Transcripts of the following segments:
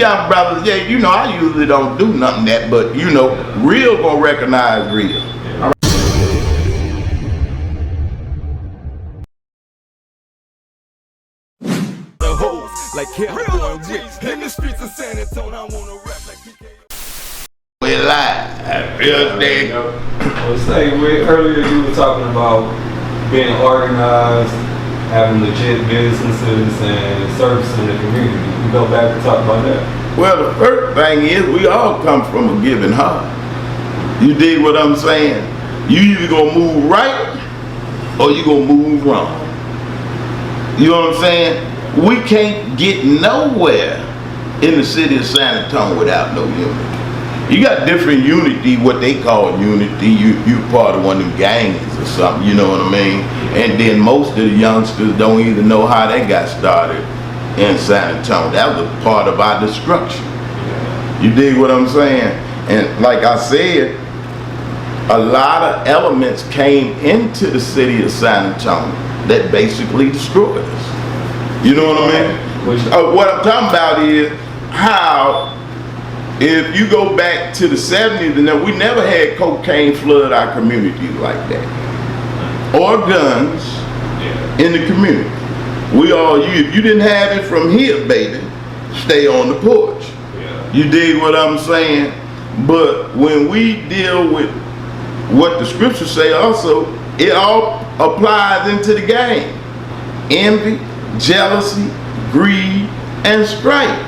young brothers, yeah, you know, I usually don't do nothing that, but you know, real gonna recognize real. Like real Whit in the streets of San Antonio. I wanna rap like We live. Real thing. Well, say, earlier you were talking about being organized, having legit businesses, and servicing the community. You go back and talk about that. Well, the first thing is we all come from a giving heart. You dig what I'm saying? You either gonna move right or you gonna move wrong. You know what I'm saying? We can't get nowhere in the city of San Antonio without no unity. You got different unity, what they call unity. You part of one of them gangs or something, you know what I mean? And then most of the youngsters don't even know how they got started in San Antonio. That was part of our destruction. You dig what I'm saying? And like I said, a lot of elements came into the city of San Antonio that basically destroyed us. You know what I mean? What I'm talking about is how, if you go back to the 70s, and we never had cocaine flood our communities like that, or guns in the community. We all, if you didn't have it from here, baby, stay on the porch. You dig what I'm saying? But when we deal with what the scriptures say also, it all applies into the game. Envy, jealousy, greed, and strife.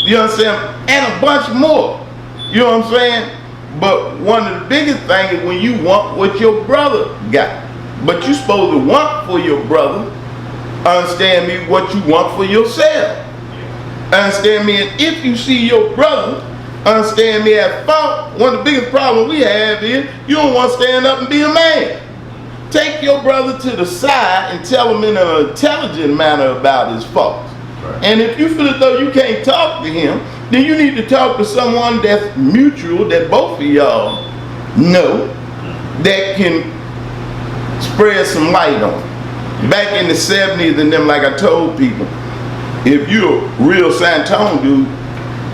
You know what I'm saying? And a bunch more. You know what I'm saying? But one of the biggest things is when you want what your brother got. But you're supposed to want for your brother, understand me, what you want for yourself. Understand me? And if you see your brother, understand me, at fault, one of the biggest problems we have is you don't want to stand up and be a man. Take your brother to the side and tell him in an intelligent manner about his faults. Right. And if you feel as though you can't talk to him, then you need to talk to someone that's mutual, that both of y'all know, that can spread some light on. Back in the 70s and them, like I told people, if you're a real San Antonio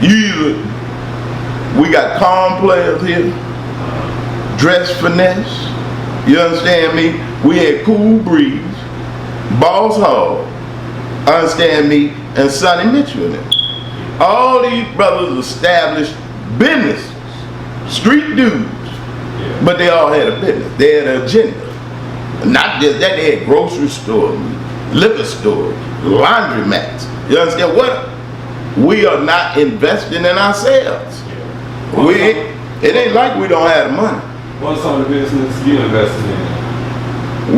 dude, we got calm players here, dress finesse. You understand me? We had Cool Breeze, Boss Hall, understand me, and Sonny Mitchell in it. All these brothers established businesses, street dudes, but they all had a business. They had an agenda. Not just that, they had grocery stores, liquor stores, laundromats. You understand what? We are not investing in ourselves. It ain't like we don't have the money. What's some of the business you invested in?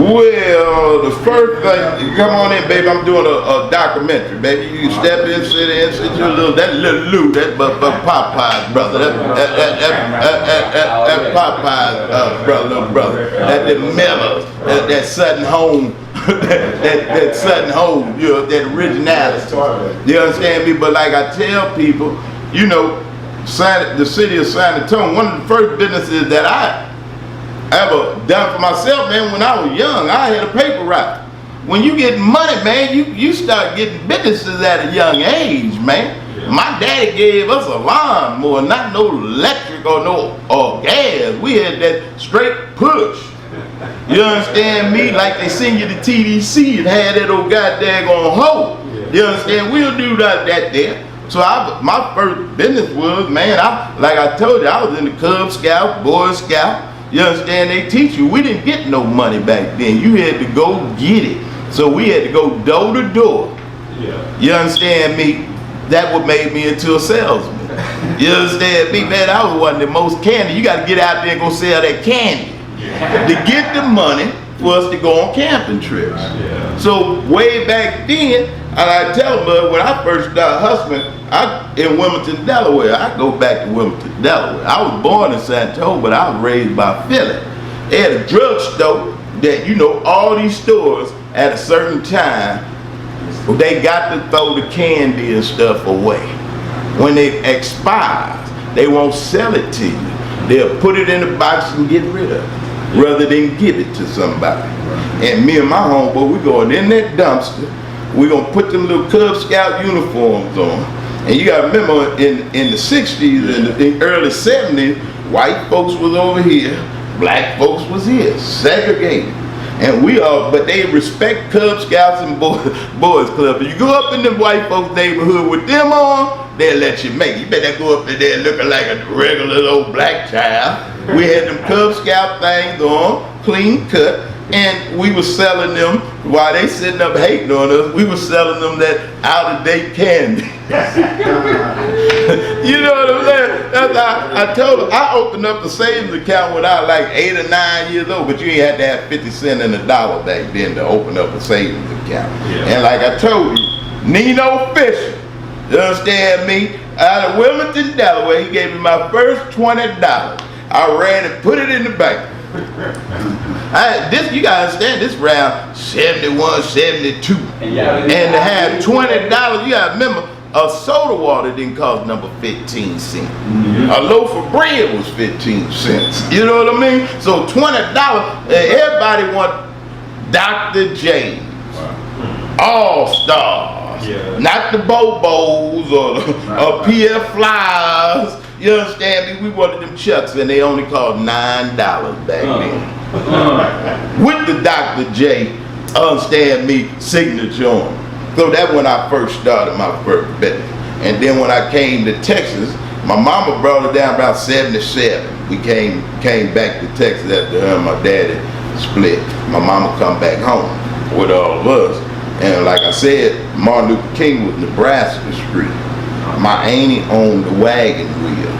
Well, the first thing, come on in, baby. I'm doing a documentary, baby. You can step in, sit in, sit your little, that little Lou, that but Popeye's brother, that Popeye's brother, little brother, that the Millers, that Sutton Home, that Sutton Home, you know, that originality. You understand me? But like I tell people, you know, the city of San Antonio, one of the first businesses that I ever done for myself, man, when I was young, I had a paper route. When you get money, man, you start getting businesses at a young age, man. Yeah. My daddy gave us a lawnmower, not no electric or no gas. We had that straight push. You understand me? Like they send you to TDC and had that old goddamn hoe. Yeah. You understand? We'll do that there. So my first business was, man, like I told you, I was in the Cub Scout, Boy Scout. You understand? They teach you. We didn't get no money back then. You had to go get it. So we had to go door to door. Yeah. You understand me? That what made me into a salesman. You understand me? Man, I was one of the most candy. You got to get out there and go sell that candy. Yeah. To get the money for us to go on camping trips. Yeah. So way back then, and I tell them, when I first started hustling, in Wilmington, Delaware. I go back to Wilmington, Delaware. I was born in San Antonio, but I was raised by Philly. They had a drugstore that, you know, all these stores at a certain time, they got to throw the candy and stuff away. When it expires, they won't sell it to you. They'll put it in a box and get rid of it, rather than give it to somebody. And me and my homeboy, we going in that dumpster. We're going to put them little Cub Scout uniforms on. And you gotta remember in the 60s and the early 70s, white folks was over here, black folks was here, segregated. And but they respect Cub Scouts and Boys Club. If you go up in the white folks' neighborhood with them on, they'll let you make it. You better go up in there looking like a regular old black child. We had them Cub Scout things on, clean cut, and we were selling them while they sitting up hating on us. We were selling them that out-of-date candy. You know what I'm saying? That's how I told them. I opened up a savings account when I was like 8 or 9 years old, but you ain't had to have 50 cents and $1 back then to open up a savings account. Yeah. And like I told you, Nino Fisher, you understand me? Out of Wilmington, Delaware, he gave me my first $20. I ran and put it in the bank. You gotta understand, this round 71, 72. And to have $20, you gotta remember, a soda water didn't cost number 15 cents. Mm-hmm. A loaf of bread was 15 cents. You know what I mean? So $20, everybody want Dr. James, All Stars, not the Bobos or PF Flyers. You understand me? We wanted them Chucks, and they only cost $9 back then. With the Dr. J, understand me, signature on them. So that's when I first started my first business. And then when I came to Texas, my mama brought it down about 77. We came back to Texas after her and my daddy split. My mama come back home with all of us. And like I said, Martin Luther King was Nebraska Street. My auntie owned the wagon wheel.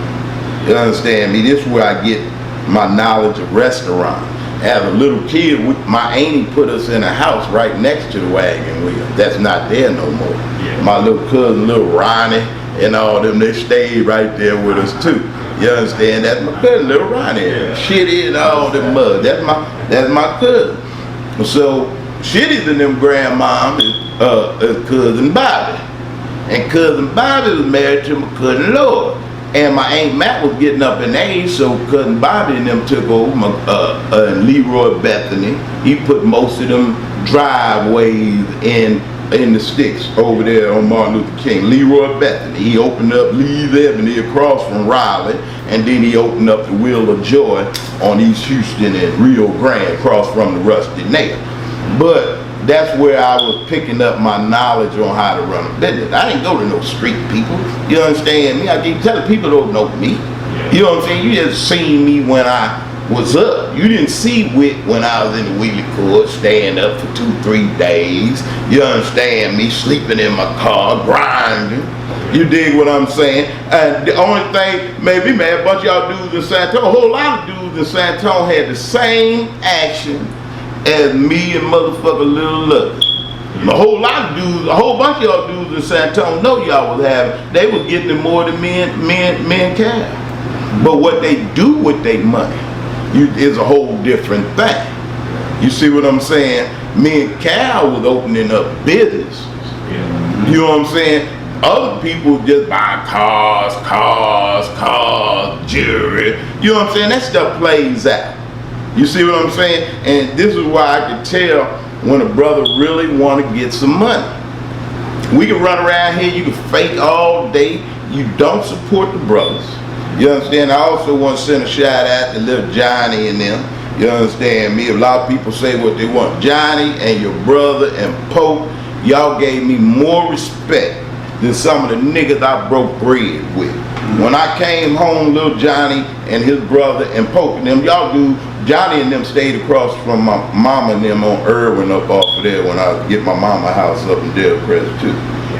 You understand me? This is where I get my knowledge of restaurant. As a little kid, my auntie put us in a house right next to the wagon wheel. That's not there no more. Yeah. My little cousin, little Ronnie, and all them, they stayed right there with us too. You understand? That's my cousin, little Ronnie. Yeah. Shitty and all them mud. That's my cousin. So Shitty's and them grandmom is cousin Bobby. And cousin Bobby was married to my cousin Lord. And my Aunt Matt was getting up in age, so cousin Bobby and them took over Leroy Bethany. He put most of them driveways in the sticks over there on Martin Luther King. Leroy Bethany. He opened up Lee's Ebony across from Raleigh, and then he opened up the Wheel of Joy on East Houston and Rio Grande across from the Rusty Nail. But that's where I was picking up my knowledge on how to run a business. I didn't go to no street people. You understand me? I keep telling people don't know me. You know what I'm saying? You just seen me when I was up. You didn't see Whit when I was in the wheelie court, staying up for 2-3 days. You understand me? Sleeping in my car, grinding. You dig what I'm saying? And the only thing made me mad, a bunch of y'all dudes in San Antonio, a whole lot of dudes in San Antonio had the same action as me and motherfucker Little Lucky. A whole lot of dudes, a whole bunch of y'all dudes in San Antonio know y'all was having, they was getting it more than me and Cal. But what they do with their money is a whole different thing. You see what I'm saying? Me and Cal was opening up businesses. You know what I'm saying? Other people just buy cars, jewelry. You know what I'm saying? That stuff plays out. You see what I'm saying? And this is why I can tell when a brother really want to get some money. We can run around here, you can fake all day, you don't support the brothers. You understand? I also want to send a shout out to little Johnny and them. You understand me? A lot of people say what they want. Johnny and your brother and Pope, y'all gave me more respect than some of the niggas I broke bread with. When I came home, little Johnny and his brother and Pope and them, y'all do, Johnny and them stayed across from my mama and them on Irwin up off of there when I get my mama house up in Del Crest too.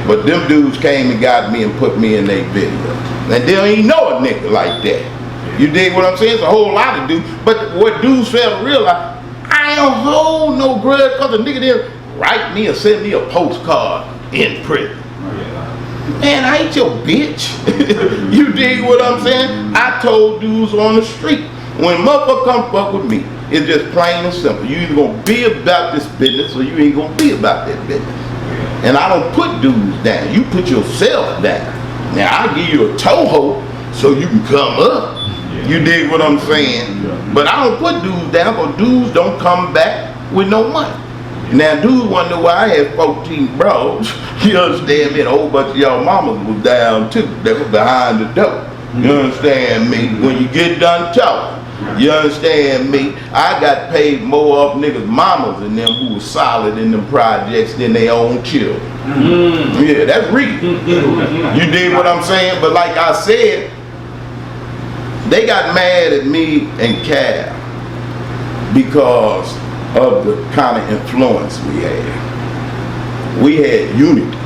But them dudes came and got me and put me in their video. And they don't even know a nigga like that. You dig what I'm saying? It's a whole lot of dudes. But what dudes fail to realize, I don't hold no grudge because a nigga didn't write me or send me a postcard in prison. Man, I ain't your bitch. You dig what I'm saying? I told dudes on the street, when motherfucker come fuck with me, it's just plain and simple. You either gonna be about this business or you ain't gonna be about that business. And I don't put dudes down. You put yourself down. Now I give you a toe so you can come up. You dig what I'm saying? But I don't put dudes down because dudes don't come back with no money. Now, dude wonder why I had 14 bros. You understand me? And a whole bunch of y'all mamas was down too. They were behind the door. You understand me? When you get done talking. You understand me? I got paid more off niggas' mamas than them who was solid in them projects than their own children. Yeah, that's real. You dig what I'm saying? But like I said, they got mad at me and Cal because of the kind of influence we had. We had unity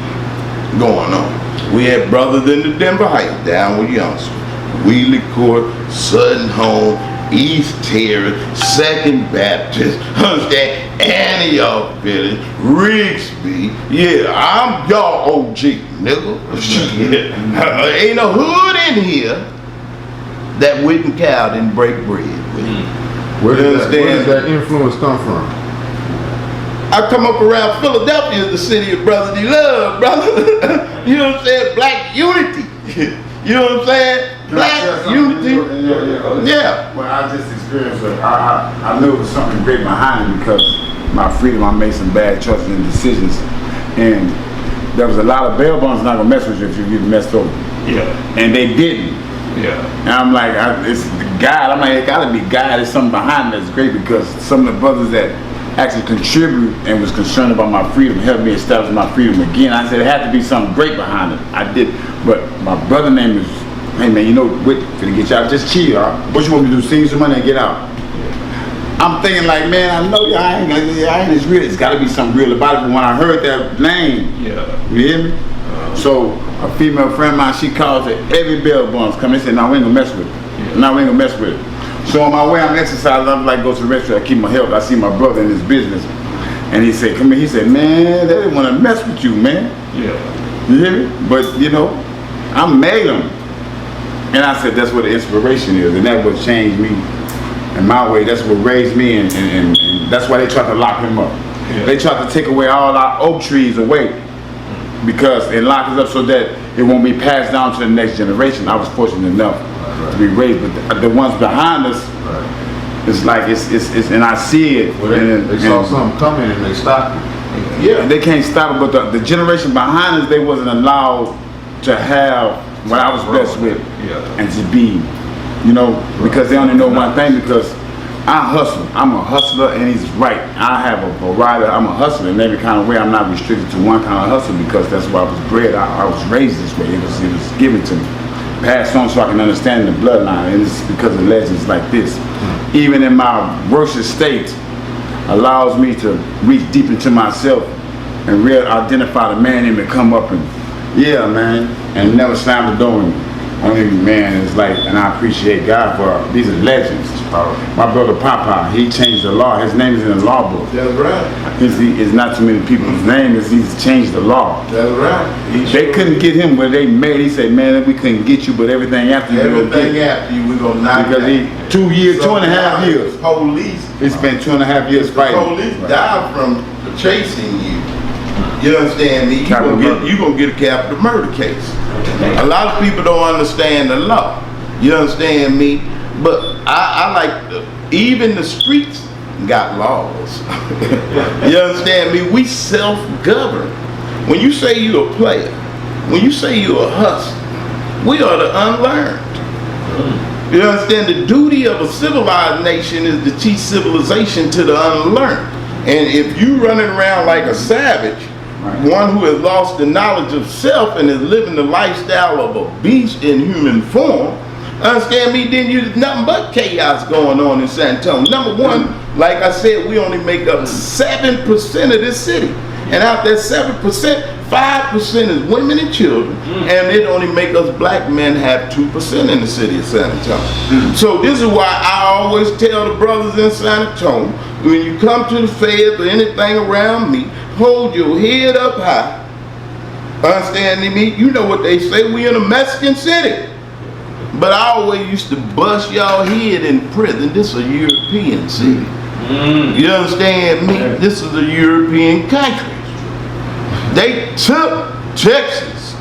going on. We had brothers in the Denver Heights, down with Youngsters, Wheelie Court, Sutton Home, East Terrace, Second Baptist, understand, Antioch Village, Rigsby. Yeah, I'm y'all OG, nigga. Shit. Ain't a hood in here that Whit and Cal didn't break bread with. Where does that influence come from? I come up around Philadelphia, the city of brotherly love, brother. You know what I'm saying? Black unity. You know what I'm saying? Black unity. Yeah. Well, I just experienced it. I knew it was something great behind it because my freedom, I made some bad choices and decisions. And there was a lot of bail bonds not gonna mess with you if you get messed over. Yeah. And they didn't. Yeah. And I'm like, it's God. I'm like, it gotta be God. There's something behind it that's great because some of the brothers that actually contribute and was concerned about my freedom helped me establish my freedom again. I said it had to be something great behind it. I did. But my brother name is, hey man, you know, Whit, finna get you out, just chill. What you want me to do, sing some money and get out? I'm thinking like, man, I know I ain't as real. It's gotta be something real about it. But when I heard that name, you hear me? So a female friend of mine, she calls it every bail bonds come. They said, no, we ain't gonna mess with it. No, we ain't gonna mess with it. So on my way, I'm exercising. I'm like, go to the restaurant, I keep my health. I see my brother in his business. And he said, come here. He said, man, they didn't want to mess with you, man. Yeah. You hear me? But, you know, I made them. And I said, that's what the inspiration is. And that's what changed me in my way. That's what raised me. And that's why they tried to lock him up. Yeah. They tried to take away all our oak trees away. Because it locked us up so that it won't be passed down to the next generation. I was fortunate enough to be raised. But the ones behind us, it's like, it's and I see it. Well, they saw something coming and they stopped it. Yeah, they can't stop it, but the generation behind us, they wasn't allowed to have what I was blessed with and to be, you know, because they only know one thing, because I hustle. I'm a hustler, and he's right. I have a variety. I'm a hustler in every kind of way. I'm not restricted to one kind of hustle because that's why I was bred. I was raised this way. It was given to me, passed on so I can understand the bloodline, and it's because of legends like this. Even in my worst state, allows me to reach deep into myself and identify the man in me, come up and, yeah, man, and never slam the door. Only man is like, and I appreciate God for these are legends. My brother Papa, he changed the law. His name is in the law book. That's right. It's not too many people's name is he's changed the law. That's right. They couldn't get him where they made. He said, man, we couldn't get you, but everything after you, everything after you, we gonna knock because he 2 years, so 2.5 years. Police. He spent 2.5 years fighting. Police died from chasing you. You understand me? You gonna get a capital murder case. A lot of people don't understand the law. You understand me? But I like even the streets got laws. You understand me? We self-govern. When you say you're a player, when you say you're a hustler, we are the unlearned. You understand? The duty of a civilized nation is to teach civilization to the unlearned. And if you running around like a savage, one who has lost the knowledge of self and is living the lifestyle of a beast in human form, understand me, then there's nothing but chaos going on in San Antonio. Number one, like I said, we only make up 7% of this city. And out that 7%, 5% is women and children, and it only make us black men have 2% in the city of San Antonio. So this is why I always tell the brothers in San Antonio, when you come to the feds or anything around me, hold your head up high. Understanding me? You know what they say, we in a Mexican city. But I always used to bust y'all head in prison. This is a European city. You understand me? This is a European country. They took Texas.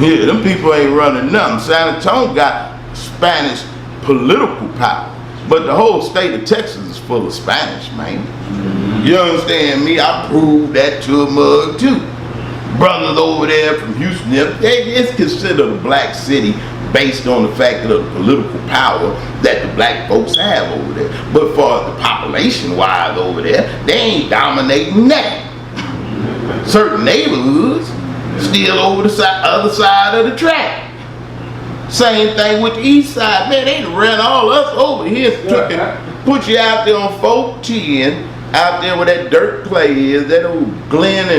Yeah, them people ain't running nothing. San Antonio got Spanish political power. But the whole state of Texas is full of Spanish, man. You understand me? I proved that to a mug too. Brothers over there from Houston, it's considered a black city based on the fact of the political power that the black folks have over there. But for the population-wise over there, they ain't dominating that. Certain neighborhoods still over the other side of the track. Same thing with the east side. Man, they ran all us over here, put you out there on 410, out there where that dirt clay is, that old Glen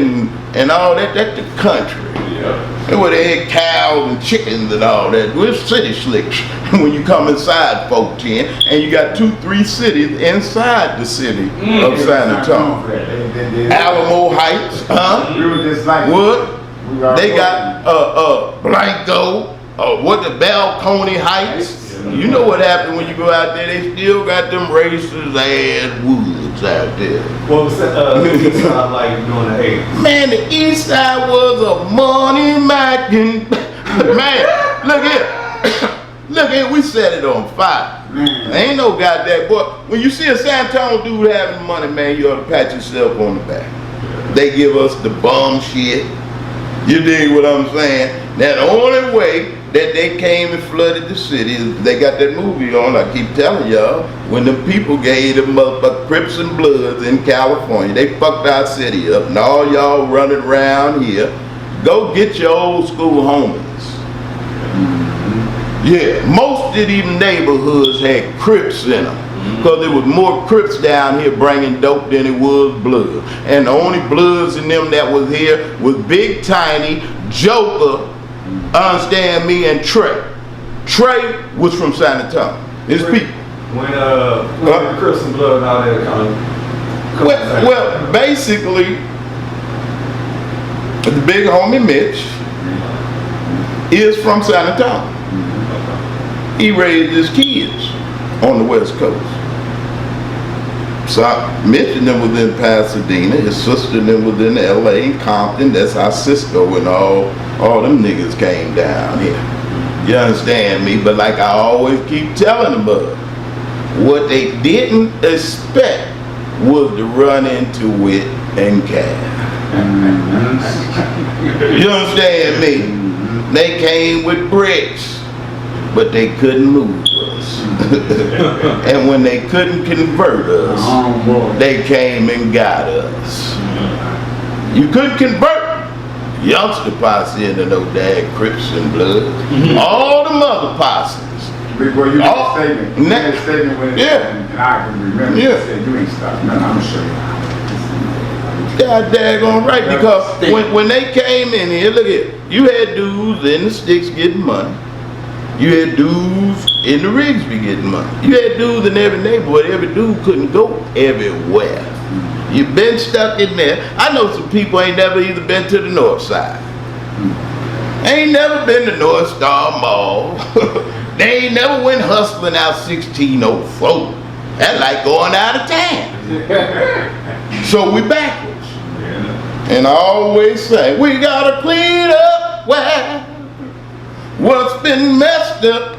and all that, that's the country. Yeah. And where they had cows and chickens and all that. We're city slicks when you come inside 410, and you got 2-3 cities inside the city of San Antonio. Alamo Heights, Wood. They got Blanco, what the Balcony Heights. You know what happened when you go out there? They still got them racist ass woods out there. What was the east side like during the 80s? Man, the east side was a money-making. Man, look here. Look here, we set it on fire. Ain't no goddamn boy. When you see a San Antonio dude having money, man, you ought to pat yourself on the back. They give us the bum shit. You dig what I'm saying? Now the only way that they came and flooded the city, they got that movie on, I keep telling y'all, when the people gave them motherfucking Crips and Bloods in California, they fucked our city up, and all y'all running around here, go get your old school homies. Yeah, most of these neighborhoods had Crips in them, because there was more Crips down here bringing dope than it was Blood. And the only Bloods in them that was here was Big Tiny, Joker, understand me, and Trey. Trey was from San Antonio. His people. When the Crips and Blood and all that kind of well, basically, the big homie Mitch is from San Antonio. He raised his kids on the West Coast. So Mitch and them was in Pasadena, his sister and them was in LA and Compton. That's how Cisco and all them niggas came down here. You understand me? But like I always keep telling them, what they didn't expect was to run into Whit and Cav. You understand me? They came with bricks, but they couldn't move us. And when they couldn't convert us, they came and got us. You couldn't convert youngster posse into no damn Crips and Bloods. All the mother posses. Before you made a statement, you made a statement when and I can remember you said you ain't stopped. No, I'm gonna show you. God daggone right, because when they came in here, look at you had dudes in the sticks getting money. You had dudes in the Rigsby getting money. You had dudes in every neighborhood. Every dude couldn't go everywhere. You've been stuck in there. I know some people ain't never either been to the north side. Ain't never been to North Star Mall. They ain't never went hustling out 1604. That's like going out of town. So we backwards. And I always say, we gotta clean up what's been messed up.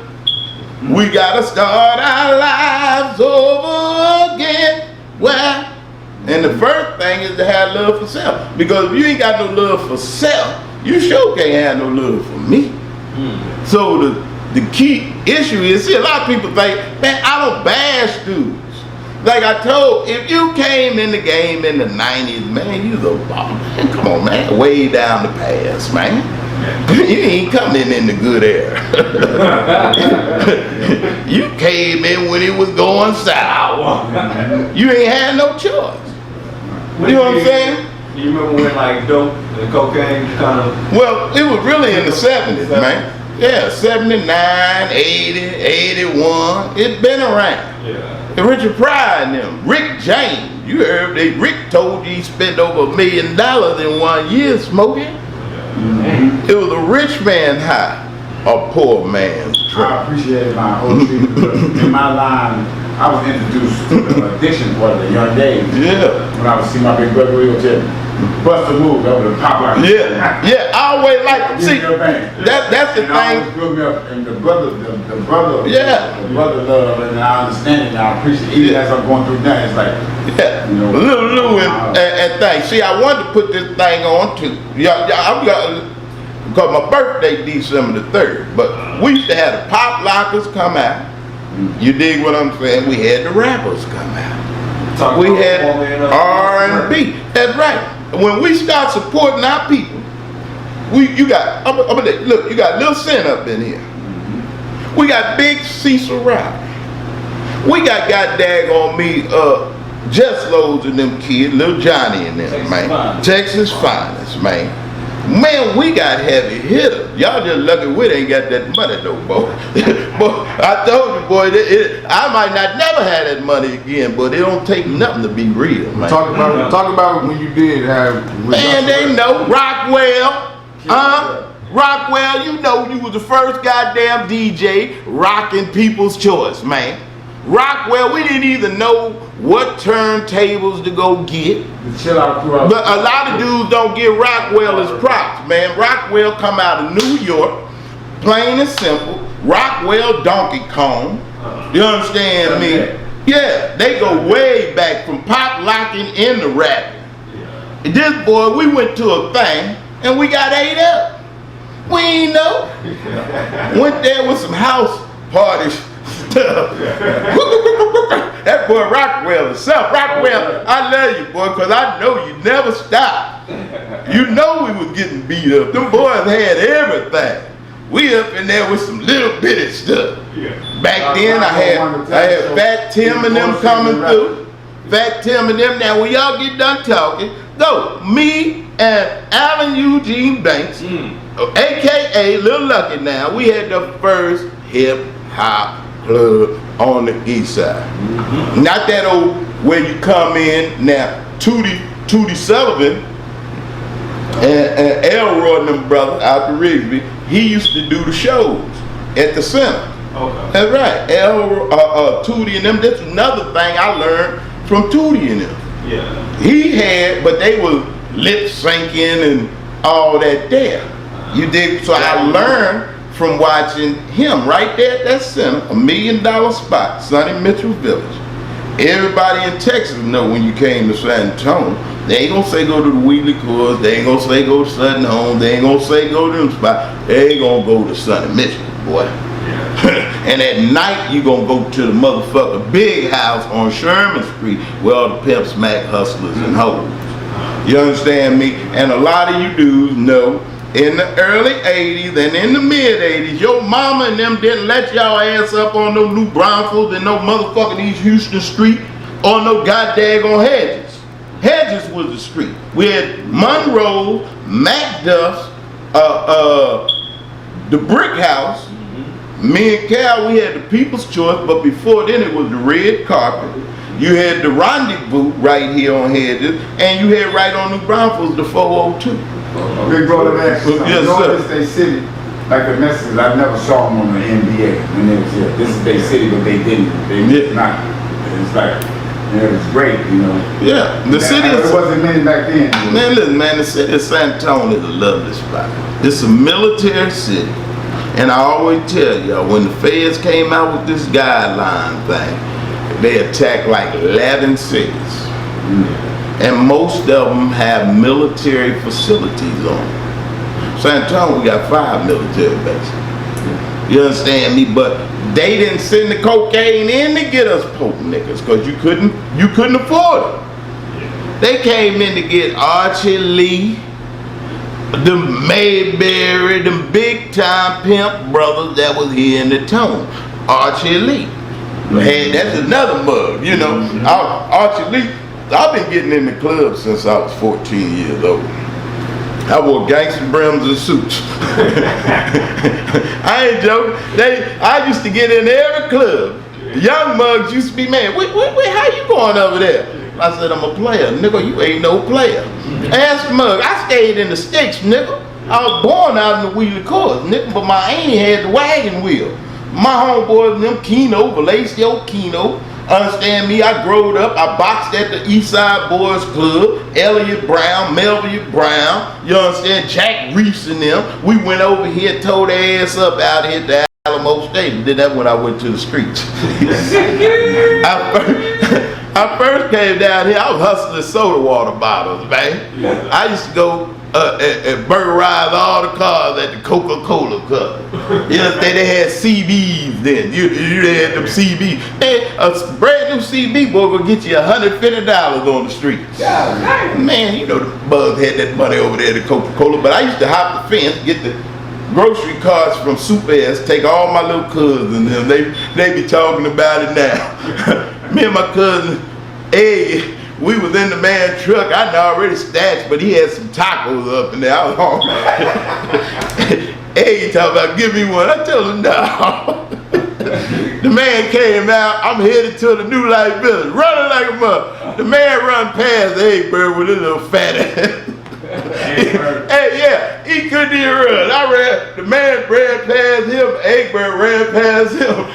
We gotta start our lives over again. Why? And the first thing is to have love for self. Because if you ain't got no love for self, you sure can't have no love for me. So the key issue is, see, a lot of people think, man, I don't bash dudes. Like I told, if you came in the game in the 90s, man, you the bomb. Come on, man, way down the pass, man. You ain't coming in the good era. You came in when it was going sour. You ain't had no choice. You know what I'm saying? You remember when like dope and cocaine kind of... Well, it was really in the 70s, man. Yeah, 79, 80, 81. It's been around. Yeah. And Richard Pryor and them, Rick James, you heard Rick told you he spent over $1 million in 1 year smoking. It was a rich man high, a poor man's drug. I appreciate my OG because in my line, I was introduced to the addiction part at a young age. Yeah. When I would see my big brother, he would tell me, bust a move, that was a pop out. Yeah, I always like, see, that's the and I always thing. grew me up, and the brother, Yeah. the brother love, and I understand it, and I appreciate it. Even as I'm going through that, it's like, Yeah, you know, Lou and thing. See, I wanted to put this thing on too. Because my birthday December the 3rd, but we used to have the pop lockers come out. You dig what I'm saying? We had the rappers come out. We had R&B. That's right. When we start supporting our people, you got look, you got Lil Sin up in here. We got Big Cecil Rock. We got daggone me, Just Loads and them kids, Lil Johnny and them, man. Texas Finest, man. Man, we got heavy hitters. Y'all just lucky we ain't got that money though, boy. But I told you, boy, I might not never have that money again, but it don't take nothing to be real, man. Talk about when you did have. Man, they know Rockwell. Rockwell, you know you was the first goddamn DJ rocking People's Choice, man. Rockwell, we didn't even know what turntables to go get. chill out crew. But a lot of dudes don't give Rockwell his props, man. Rockwell come out of New York, plain and simple. Rockwell Donkey Kong. You understand me? Yeah, they go way back from pop locking into rapping. And this boy, we went to a thing and we got ate up. We ain't know. Went there with some house parties. That boy Rockwell himself. Rockwell, I love you, boy, because I know you never stop. You know we was getting beat up. Them boys had everything. We up in there with some little bitty stuff. Back then I had Fat Tim and them coming through. Fat Tim and them. Now when y'all get done talking, go. Me and Allen Eugene Banks, aka Lil Lucky now, we had the first hip hop club on the east side. Not that old where you come in now. Tootie Sullivan and Elroy and them brothers out the Rigsby, he used to do the shows at the center. Okay. That's right. Tootie and them. That's another thing I learned from Tootie and them. Yeah. He had, but they were lip syncing and all that there. You dig? So I learned from watching him right there at that center, $1 million spot, Sonny Mitchell Village. Everybody in Texas know when you came to San Antonio, they ain't gonna say go to the Wheatley Coors, they ain't gonna say go to Sutton Home, they ain't gonna say go to them spots, they ain't gonna go to Sonny Mitchell, boy. And at night you gonna go to the motherfucker big house on Sherman Street where all the pimps, smack hustlers and hoes. You understand me? And a lot of you dudes know in the early 80s and in the mid 80s, your mama and them didn't let y'all ass up on no New Braunfels and no motherfucking East Houston Street or no goddamn Hedges. Hedges was the street. We had Monroe, Macduff's, the Brick House. Me and Cal, we had the People's Choice, but before then it was the Red Carpet. You had the Rendezvous right here on Hedges, and you had right on New Braunfels the 402. Big brother, man. Yes, sir. This they city, like the message, I never saw them on the NBA when they was here. This is their city, but they didn't. They did not. It's like, it was great, you know. Yeah, the city is. It wasn't many back then. Man, listen, man, the city of San Antonio is a lovely spot. It's a military city. And I always tell y'all, when the feds came out with this guideline thing, they attacked like 11 cities. And most of them have military facilities on them. San Antonio, we got 5 military bases. You understand me? But they didn't send the cocaine in to get us pope niggas because you couldn't afford it. They came in to get Archie Lee, the Mayberry, the big time pimp brothers that was here in the town. Archie Lee. Hey, that's another mug, you know. Archie Lee, I've been getting in the club since I was 14 years old. I wore gangster brims and suits. I ain't joking. I used to get in every club. The young mugs used to be, man, wait, how you going over there? I said, I'm a player. Nigga, you ain't no player. Ask Mug, I stayed in the sticks, nigga. I was born out in the Wheeler Course, nigga, but my auntie had the wagon wheel. My homeboys, them Keno, Valacio Keno, Understand me? I growed up. I boxed at the East Side Boys Club. Elliot Brown, Melvin Brown. You understand? Jack Reese and them. We went over here and tore their ass up out here at the Alamo Stadium. Then that's when I went to the streets. I first came down here. I was hustling soda water bottles, man. I used to go and burglarize all the cars at the Coca-Cola Cup. You know, they had CBs then. You had them CBs. And a brand new CB boy will get you $150 on the streets. Man, you know the bugs had that money over there at the Coca-Cola. But I used to hop the fence, get the grocery carts from Super S, take all my little cousins and them. They be talking about it now. Me and my cousin, hey, we was in the man's truck. I already stashed, but he had some tacos up in there. I was hungry. Hey, he talking about, give me one. I told him, no. The man came out. I'm headed to the New Life Village, running like a mother. The man run past the Egg Bird with his little fat ass. Hey, yeah, he couldn't even run. I ran, the man ran past him, Egg Bird ran past him.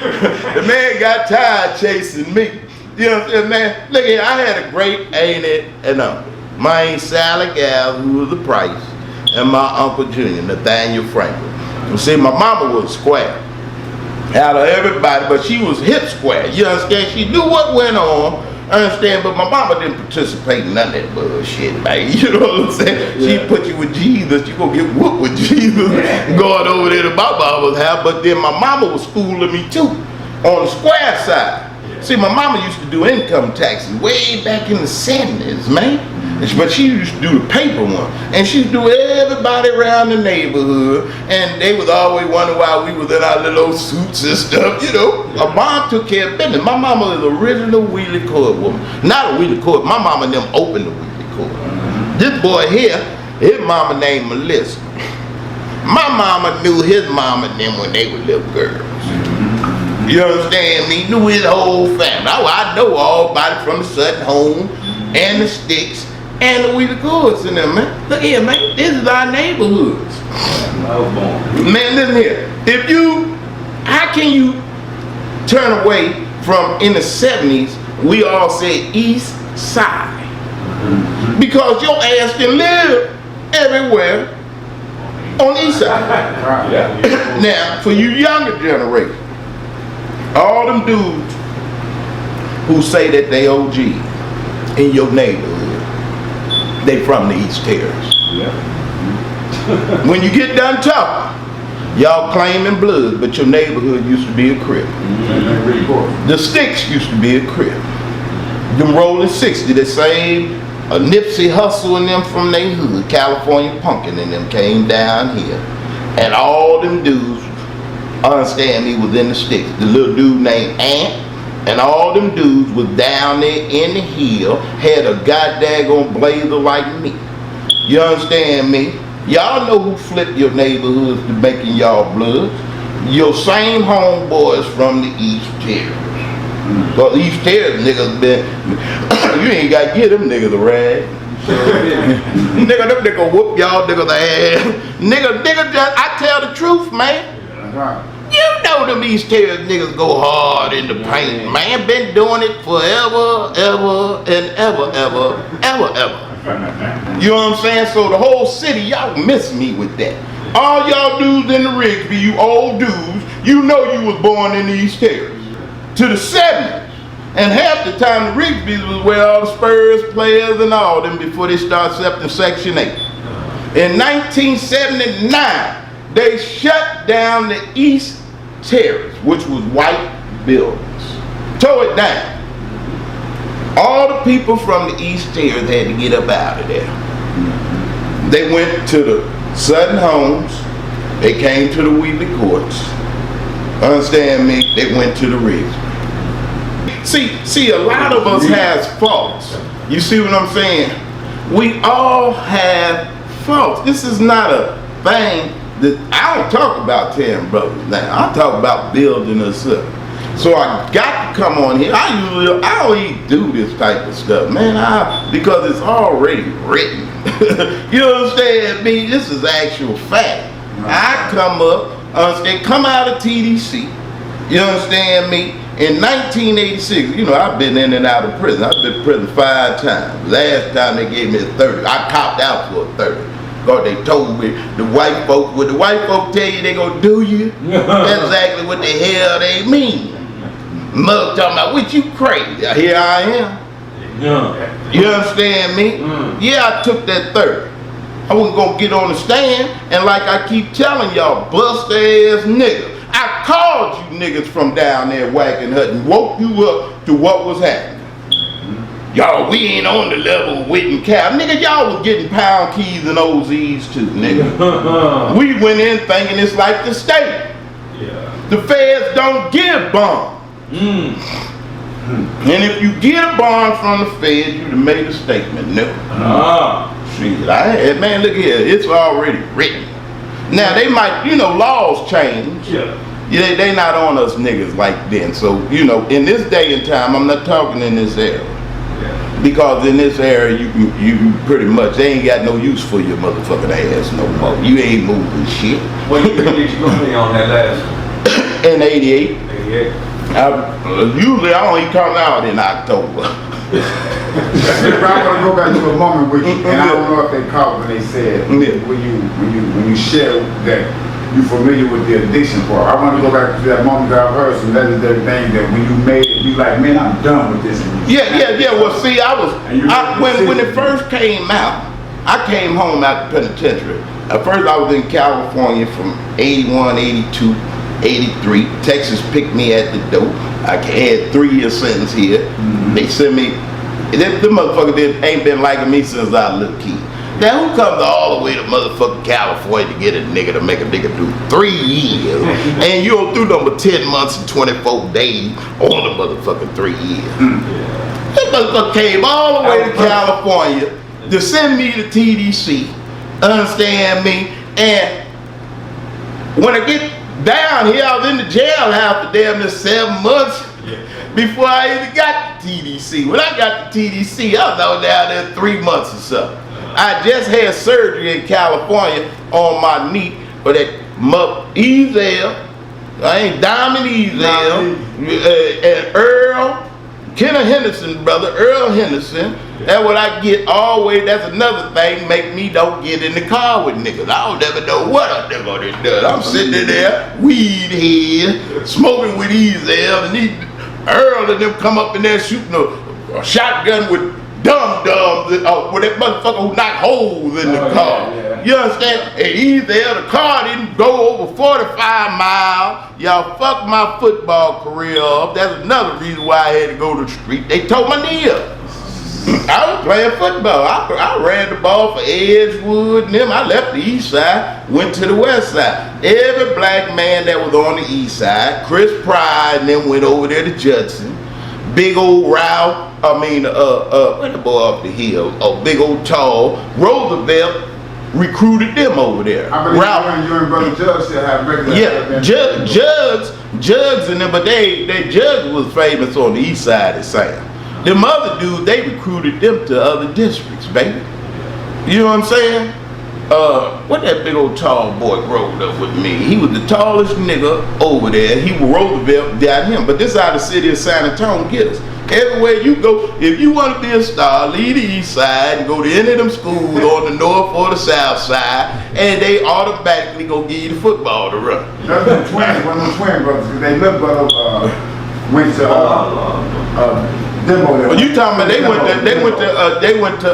The man got tired chasing me. You know what I'm saying, man? Look here, I had a great aunt and uncle. My Aunt Sally Gal, who was the Price, and my Uncle Junior, Nathaniel Franklin. You see, my mama was square out of everybody, but she was hip square. You understand? She knew what went on. Understand? But my mama didn't participate in none of that bullshit, man. You know what I'm saying? Yeah. She put you with Jesus. You gonna get whooped with Jesus going over there to my mama's house. But then my mama was schooling me too on the square side. See, my mama used to do income taxes way back in the 70s, man. But she used to do the paper one. And she used to do everybody around the neighborhood. And they was always wondering why we was in our little old suits and stuff, you know. My mom took care of business. My mama is an original Wheelie Court woman. Not a Wheelie Court. My mama and them opened the Wheelie Court. This boy here, his mama named Melissa. My mama knew his mama and them when they were little girls. You understand me? Knew his whole family. I know all about it from the Sutton home and the Sticks and the Wheelie Courts and them, man. Look here, man. This is our neighborhoods. Man, listen here. How can you turn away from, in the 70s, we all said East Side? Because your ass can live everywhere on the East Side. Now, for you younger generation, all them dudes who say that they OG in your neighborhood, they from the East Terrace. When you get done talking, y'all claiming blood, but your neighborhood used to be a crib. The Sticks used to be a crib. Them rolling 60, the same Nipsey Hussle and them from their hood, California Punkin and them came down here. And all them dudes, understand me, was in the Sticks. The little dude named Ant and all them dudes was down there in the hill, had a goddamn blazer like me. You understand me? Y'all know who flipped your neighborhoods to making y'all blood? Your same homeboys from the East Terrace. Cause East Terrace niggas been, you ain't gotta give them niggas a rag. Nigga, them nigga whoop y'all niggas ass. Nigga, just, I tell the truth, man. You know them East Terrace niggas go hard in the paint, man. Been doing it forever, ever, and ever. You know what I'm saying? So the whole city, y'all miss me with that. All y'all dudes in the Rigsby, you old dudes, you know you was born in the East Terrace. To the 70s. And half the time the Rigsby's was where all the Spurs players and all them before they started accepting Section 8. In 1979, they shut down the East Terrace, which was white buildings. Tore it down. All the people from the East Terrace had to get up out of there. They went to the Sutton homes. They came to the Wheelie Courts. Understand me? They went to the Rigsby. See, a lot of us has faults. You see what I'm saying? We all have faults. This is not a thing that, I don't talk about tearing brothers down. I talk about building us up. So I got to come on here. I don't even do this type of stuff, man, because it's already written. You understand me? This is actual fact. I come up, come out of TDC, You understand me? In 1986, you know, I've been in and out of prison. I've been in prison 5 times. Last time they gave me a 30. I copped out for a 30. Because they told me, the white folk, what the white folk tell you they gonna do you, that's exactly what the hell they mean. Mother talking about, what you crazy? Here I am. Yeah. You understand me? Yeah, I took that 30. I wasn't gonna get on the stand, and like I keep telling y'all, bust ass niggas. I called you niggas from down there whacking hut and woke you up to what was happening. Y'all, we ain't on the level of Whit and Cal. Nigga, y'all was getting pound keys and OZs too, nigga. We went in thinking it's like the state. Yeah. The feds don't give bonds. And if you get a bond from the feds, you done made a statement, nigga. Shit, man, look here, it's already written. Now, they might, you know, laws change. Yeah, they not on us niggas like then. So, you know, in this day and time, I'm not talking in this era. Because in this era, you pretty much, they ain't got no use for your motherfucking ass no more. You ain't moving shit. What year did you go in on that last one? In 88. 88. Usually I only come out in October. I want to go back to a moment with you, and I don't know if they caught when they said when you share that you familiar with the addiction part. I want to go back to that moment that I've heard some legendary thing that when you made it, you like, man, I'm done with this. Yeah. Well, see, when it first came out, I came home out the penitentiary. At first, I was in California from 81, 82, 83. Texas picked me at the door. I had 3-year sentence here. They sent me. The motherfucker ain't been liking me since I was a little kid. Now who comes all the way to motherfucking California to get a nigga to make a nigga do 3 years? And you don't do number 10 months and 24 days on the motherfucking 3 years. This motherfucker came all the way to California to send me to TDC. Understand me? And when I get down here, I was in the jailhouse for damn near 7 months before I even got to TDC. When I got to TDC, I was down there 3 months or so. I just had surgery in California on my knee for that Ezel. I ain't Diamond Ezel. And Earl, Kenneth Henderson, brother, Earl Henderson. That's what I get always. That's another thing, make me don't get in the car with niggas. I don't never know what a nigga does. I'm sitting in there, weed head, smoking with Ezel, and Earl and them come up in there shooting a shotgun with dum-dums with that motherfucker who knocked holes in the car. Yeah. You understand? And Ezel, the car didn't go over 45 miles. Y'all fucked my football career up. That's another reason why I had to go to the street. They tore my knee up. I was playing football. I ran the ball for Edgewood and them. I left the east side, went to the west side. Every black man that was on the east side, Chris Pride and them went over there to Judson. Big old Ralph, where the boy off the hill, big old tall, Roosevelt recruited them over there. I believe Ralph, you and Brother Judge still have regular. Yeah, Jugs and them, but they Jugs was famous on the east side of Sam. Them other dudes, they recruited them to other districts, baby. You know what I'm saying? What that big old tall boy growed up with me. He was the tallest nigga over there. He was Roosevelt, got him. But this is how the city of San Antonio get us. Everywhere you go, if you want to be a star, leave the east side and go to any of them schools on the north or the south side, and they automatically go give you the football to run. That's the twins, one of the twin brothers, because they little brother went to Demo. Well, you talking about they went to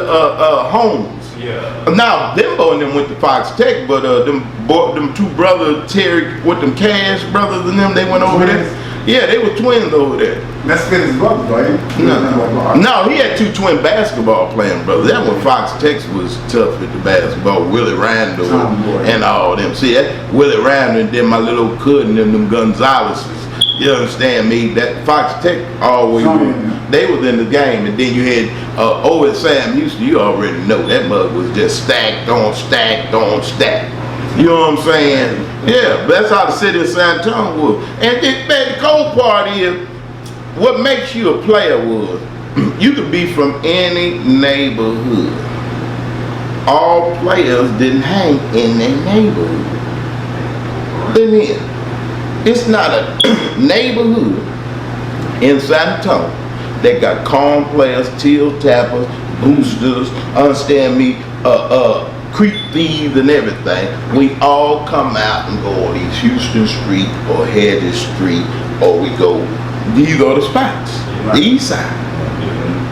Holmes. Yeah. Now Dembo and them went to Fox Tech, but them two brothers, Terry with them Cash brothers and them, they went over there. Yeah, they were twins over there. That's Finn's brother, right? No, he had 2 twin basketball playing brothers. That when Fox Tech was tough with the basketball. Willie Randall and all them. See, Willie Randall and then my little cousin and them Gonzaleses. You understand me? That Fox Tech always they was in the game, and then you had over at Sam Houston. You already know that mug was just stacked on stacked on stacked. You know what I'm saying? Yeah, but that's how the city of San Antonio was. And the cold part is, what makes you a player was you could be from any neighborhood. All players didn't hang in their neighborhood. Then It's not a neighborhood in San Antonio that got corn players, till tappers, boosters, understand me, creep thieves and everything. We all come out and go on these Houston Street or Hedges Street, or we go, these are the spots, the east side.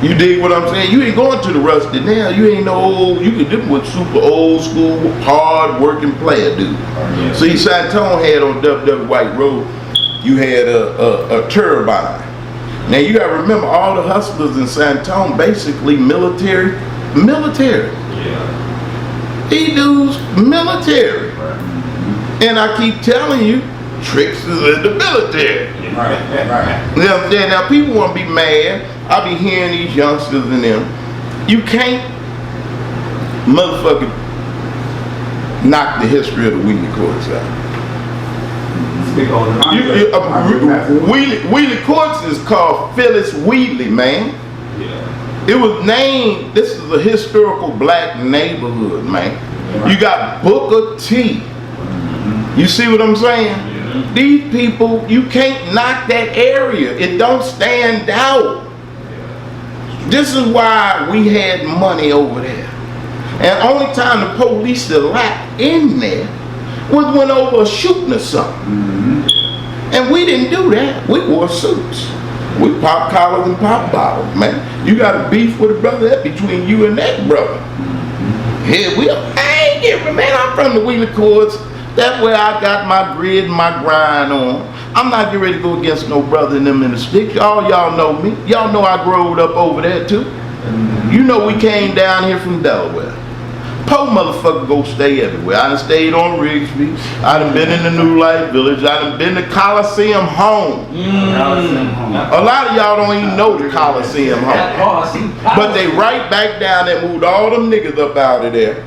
You dig what I'm saying? You ain't going to the Rusty now. You ain't no old, you can do what super old school, hard working player do. See, San Antonio had on WW White Road, you had a turbine. Now you gotta remember, all the hustlers in San Antonio basically military. These dudes military. And I keep telling you, tricks is in the military. You know what I'm saying? Now people wanna be mad. I be hearing these youngsters and them. You can't motherfucking knock the history of the Whitney Courts out. Wheatley Courts is called Phyllis Wheatley, man. It was named, this is a historical black neighborhood, man. You got Booker T. You see what I'm saying? These people, you can't knock that area. It don't stand out. This is why we had money over there. And only time the police elapsed in there was when over a shooting or something. And we didn't do that. We wore suits. We pop collars and pop bottles, man. You got a beef with a brother, that's between you and that brother. Here I ain't giving, man, I'm from the Wheeler Courts. That's where I got my grid and my grind on. I'm not getting ready to go against no brother in them in the sticks. All y'all know me. Y'all know I growed up over there too. You know we came down here from Delaware. Po motherfucker go stay everywhere. I done stayed on Rigsby. I done been in the New Life Village. I done been to Coliseum Home. A lot of y'all don't even know the Coliseum Home. But they right back down there, moved all them niggas up out of there.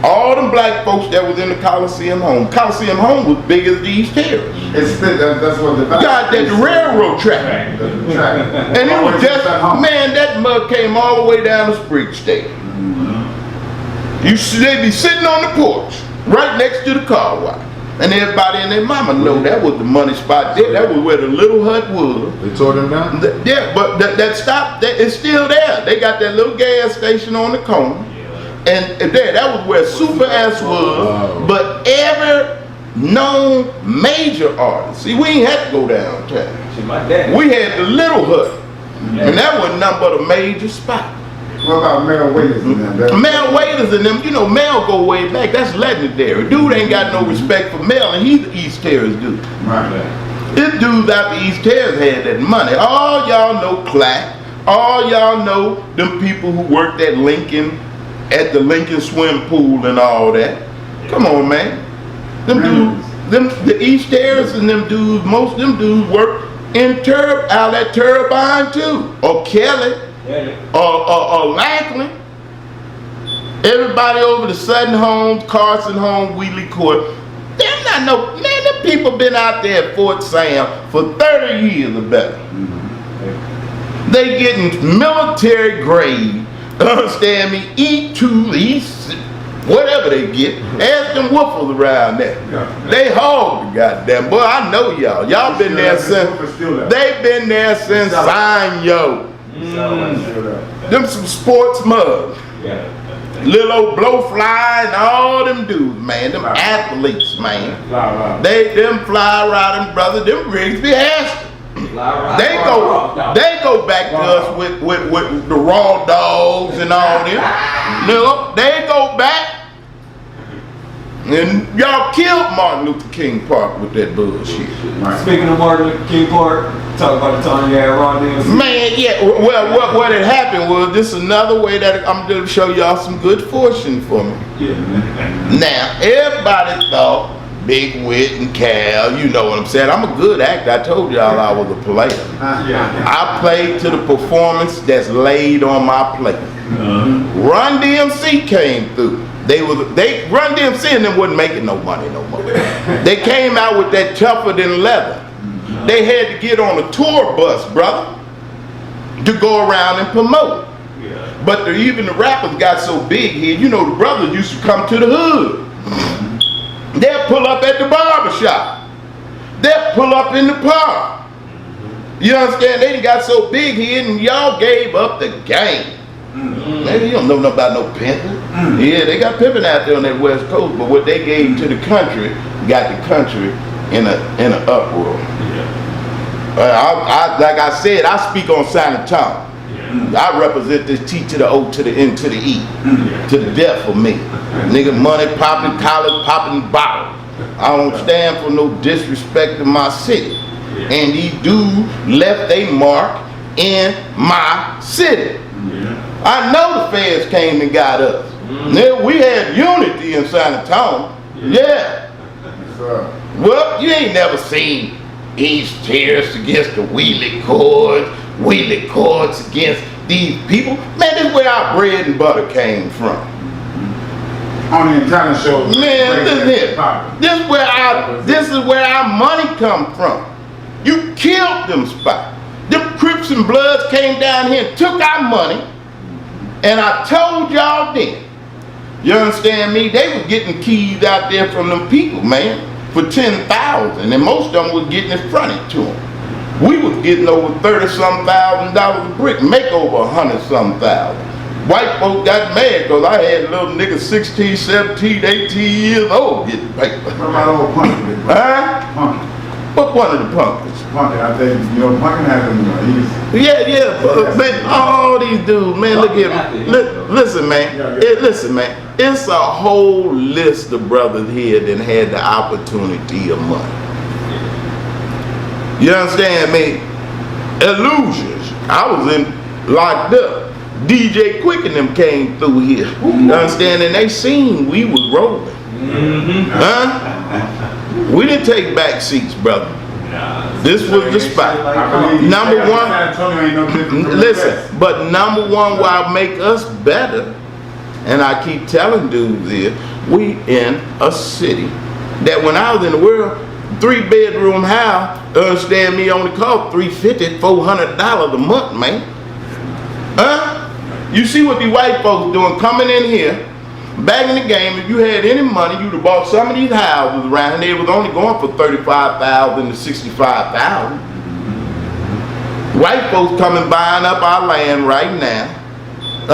All them black folks that was in the Coliseum Home. Coliseum Home was big as these terraces. That's what the got that railroad track. And it was just, man, that mud came all the way down to Spring State. They'd be sitting on the porch, right next to the car wash. And everybody and their mama know that was the money spot there. That was where the little hut was. They tore them down? Yeah, but that stop, it's still there. They got that little gas station on the corner. And there, that was where Super S was. Wow. But every known major artist, see, we ain't had to go downtown. We had the little hut. And that wasn't nothing but a major spot. What about Mel Waiters and them? Mel Waiters and them, you know, Mel go way back. That's legendary. Dude ain't got no respect for Mel, and he's the East Terrace dude. Right. This dude out the East Terrace had that money. All y'all know Clack. All y'all know them people who worked at Lincoln, at the Lincoln swim pool and all that. Come on, man. Them dudes, the East Terrace and them dudes, most of them dudes work in out that Turbine too, or Kelly. Or Lackland. Everybody over the Sutton Homes, Carson Home, Wheatley Court. They're not no, man, them people been out there at Fort Sam for 30 years or better. They getting military grade, understand me, E2, whatever they get. Ask them woofers around there. They hog the goddamn boy. I know y'all. Y'all been there since, they've been there since Sanyo. Them some sports mugs. Little old Blowfly and all them dudes, man. Them athletes, man. Them fly riding brothers, them Rigsby Ashton. They go back to us with the raw dogs and all them. No, they go back. And y'all killed Martin Luther King Park with that bullshit. Speaking of Martin Luther King Park, talk about the time you had Ron DMC. Man, yeah, well, what had happened was, this is another way that I'm going to show y'all some good fortune for me. Now, everybody thought Big Whit and Cal, you know what I'm saying. I'm a good actor. I told y'all I was a player. I played to the performance that's laid on my plate. Run DMC came through. Run DMC and them wasn't making no money no more. They came out with that tougher than leather. They had to get on a tour bus, brother, to go around and promote. But even the rappers got so big here, you know, the brothers used to come to the hood. They'll pull up at the barbershop. pull up in the park. You understand? They done got so big here and y'all gave up the game. Man, you don't know nothing about no pimping. Yeah, they got pimping out there on that West Coast, but what they gave to the country got the country in an uproar. Like I said, I speak on San Antonio. I represent this T to the O to the N to the E, to the death for me. Nigga, money popping, collars popping, bottles. I don't stand for no disrespect to my city. And these dudes left a mark in my city. I know the feds came and got us. We had unity in San Antonio. Yeah. Well, you ain't never seen East Terrace against the Wheelie Cords against these people. Man, this is where our bread and butter came from. On the talent show. Man, this is where our money come from. You killed them spots. Them Crips and Bloods came down here and took our money. And I told y'all then, you understand me? They was getting keys out there from them people, man, for 10,000, and most of them was getting it fronted to them. We was getting over $30-some thousand a brick, make over $100-some thousand. White folk got mad because I had little niggas 16, 17, 18 years old getting paper. What about old Punky? Huh? What one of the punkers? Punky, I think, Punky has them, Yeah, but all these dudes, man, look at me. Listen, man. Listen, man. It's a whole list of brothers here that had the opportunity of money. You understand me? Illusions. I was locked up. DJ Quick and them came through here. You understand? And they seen we was rolling. Huh? We didn't take back seats, brother. This was the spot. Number one, listen, but number one, why make us better, and I keep telling dudes here, we in a city that when I was in the world, 3-bedroom house, understand me, only cost $350, $400 a month, man. Huh? You see what these white folks doing, coming in here, back in the game. If you had any money, you'd have bought some of these houses around, and they was only going for $35,000 to $65,000. White folks coming buying up our land right now,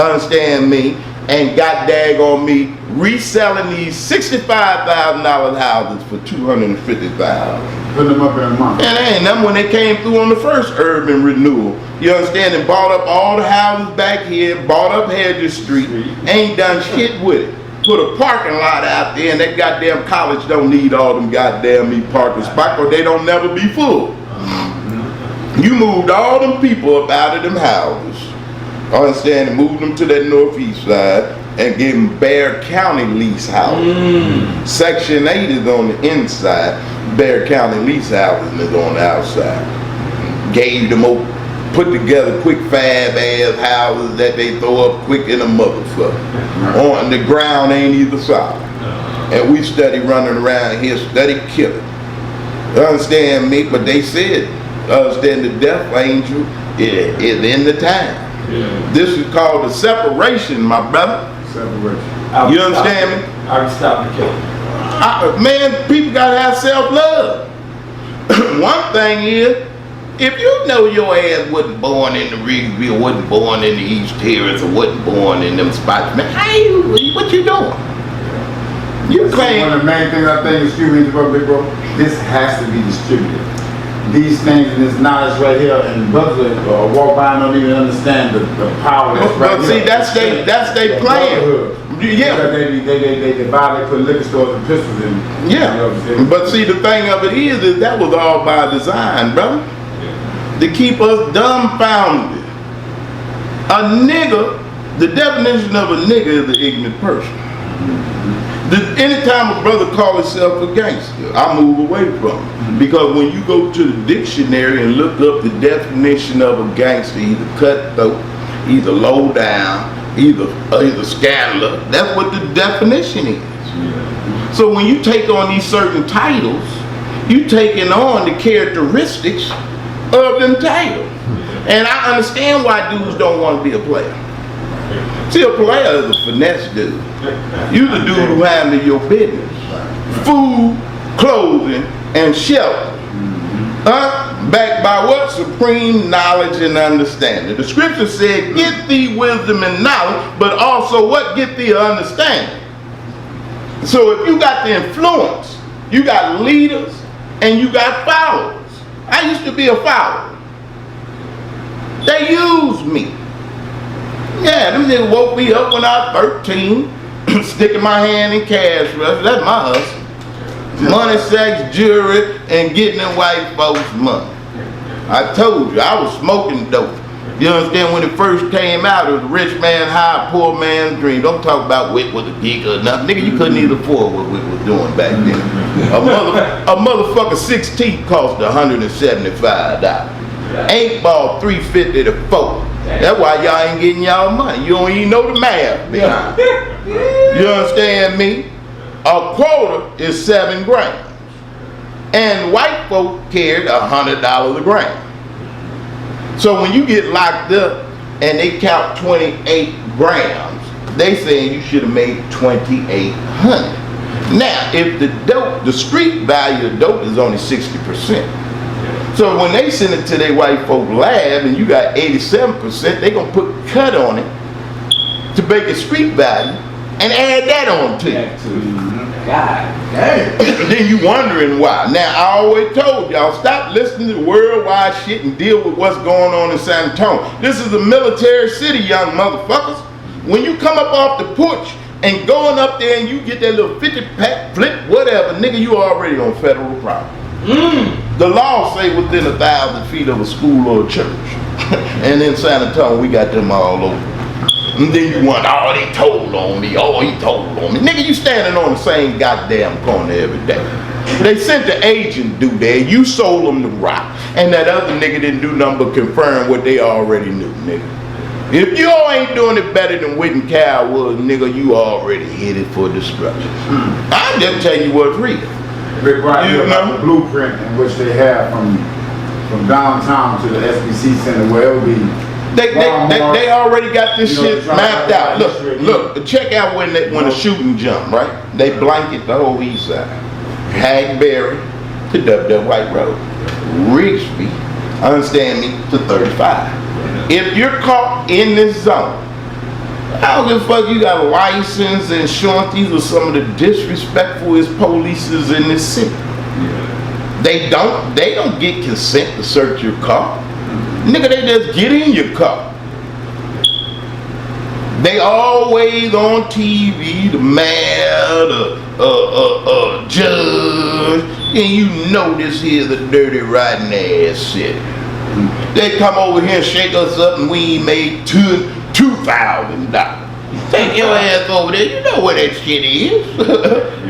understand me, and got daggone me reselling these $65,000 houses for $250,000. Put them up in a month. And ain't them when they came through on the first urban renewal. You understand? And bought up all the houses back here, bought up Hedges Street, ain't done shit with it. Put a parking lot out there, and that goddamn college don't need all them goddamn parking spots, because they don't never be full. You moved all them people up out of them houses. Understand? And moved them to that northeast side and gave them Bexar County lease houses. Section 8 is on the inside. Bexar County lease houses is on the outside. Gave them put together quick fab ass houses that they throw up quick in a motherfucker. On the ground ain't either side. And we study running around here, study killing. You understand me? But they said, understand the death angel is in the town. This is called the separation, my brother. Separation. You understand me? I would stop the killing. Man, people gotta have self-love. One thing is, if you know your ass wasn't born in the Reedville, wasn't born in the East Terrace, or wasn't born in them spots, man, what you doing? You claim. One of the main things I think is big bro, this has to be distributed. These things and this knowledge right here, and brothers walk by and don't even understand the power that's right but here. See, that's they plan. Yeah. They divide, they put liquor stores and pistols in. Yeah. You know what I'm saying? But see, the thing of it is that was all by design, brother. To keep us dumbfounded. A nigga, the definition of a nigga is an ignorant person. Anytime a brother calls himself a gangster, I move away from him. Because when you go to the dictionary and look up the definition of a gangster, either cutthroat, either low down, either scattler, that's what the definition is. So when you take on these certain titles, you taking on the characteristics of them titles. And I understand why dudes don't want to be a player. See, a player is a finesse dude. You the dude who handle your business. Food, clothing, and shelter. Backed by what? Supreme knowledge and understanding. The scripture said, get thee wisdom and knowledge, but also what? Get thee understanding. So if you got the influence, you got leaders, and you got followers. I used to be a follower. They used me. Yeah, them niggas woke me up when I was 13, sticking my hand in cash register. That's my hustle. Money, sex, jewelry, and getting them white folks money. I told you, I was smoking dope. You understand, when it first came out, it was a rich man high, poor man's dream. Don't talk about Whit was a geek or nothing. Nigga, you couldn't even afford what Whit was doing back then. A motherfucker 6 teeth cost $175. 8 ball $350 to 4. That's why y'all ain't getting y'all money. You don't even know the math behind it. You understand me? A quarter is 7 grams. And white folk carried $100 a gram. So when you get locked up and they count 28 grams, they saying you should have made 2,800. Now, if the street value of dope is only 60%. So when they send it to their white folk lab and you got 87%, they gonna put cut on it to make it street value and add that on to you. God damn. Then you wondering why. Now, I always told y'all, stop listening to worldwide shit and deal with what's going on in San Antonio. This is a military city, young motherfuckers. When you come up off the porch and going up there and you get that little 50-pack, flip, whatever, nigga, you already on federal property. The law say within 1,000 feet of a school or a church. And in San Antonio, we got them all over. And then you wonder, oh, they told on me. Oh, he told on me. Nigga, you standing on the same goddamn corner every day. They sent the agent do that. You sold them the rock. And that other nigga didn't do nothing but confirm what they already knew, nigga. If you all ain't doing it better than Whit and Cal was, nigga, you already headed for destruction. I'm just telling you what's real. Rick, right here about the blueprint in which they have from downtown to the SBC Center, where it will be. They already got this shit mapped out. Look, check out when the shooting jumped, right? They blanket the whole east side. Hackberry to W White Road. Rigsby, understand me, to 35. If you're caught in this zone, I don't give a fuck, you got a license, insurance. These are some of the disrespectfulest polices in this city. They don't get consent to search your car. Nigga, they just get in your car. They always on TV, the mayor, the judge, and you know this here the dirty, rotten ass city. They come over here and shake us up and we ain't made $2,000. Take your ass over there, you know where that shit is.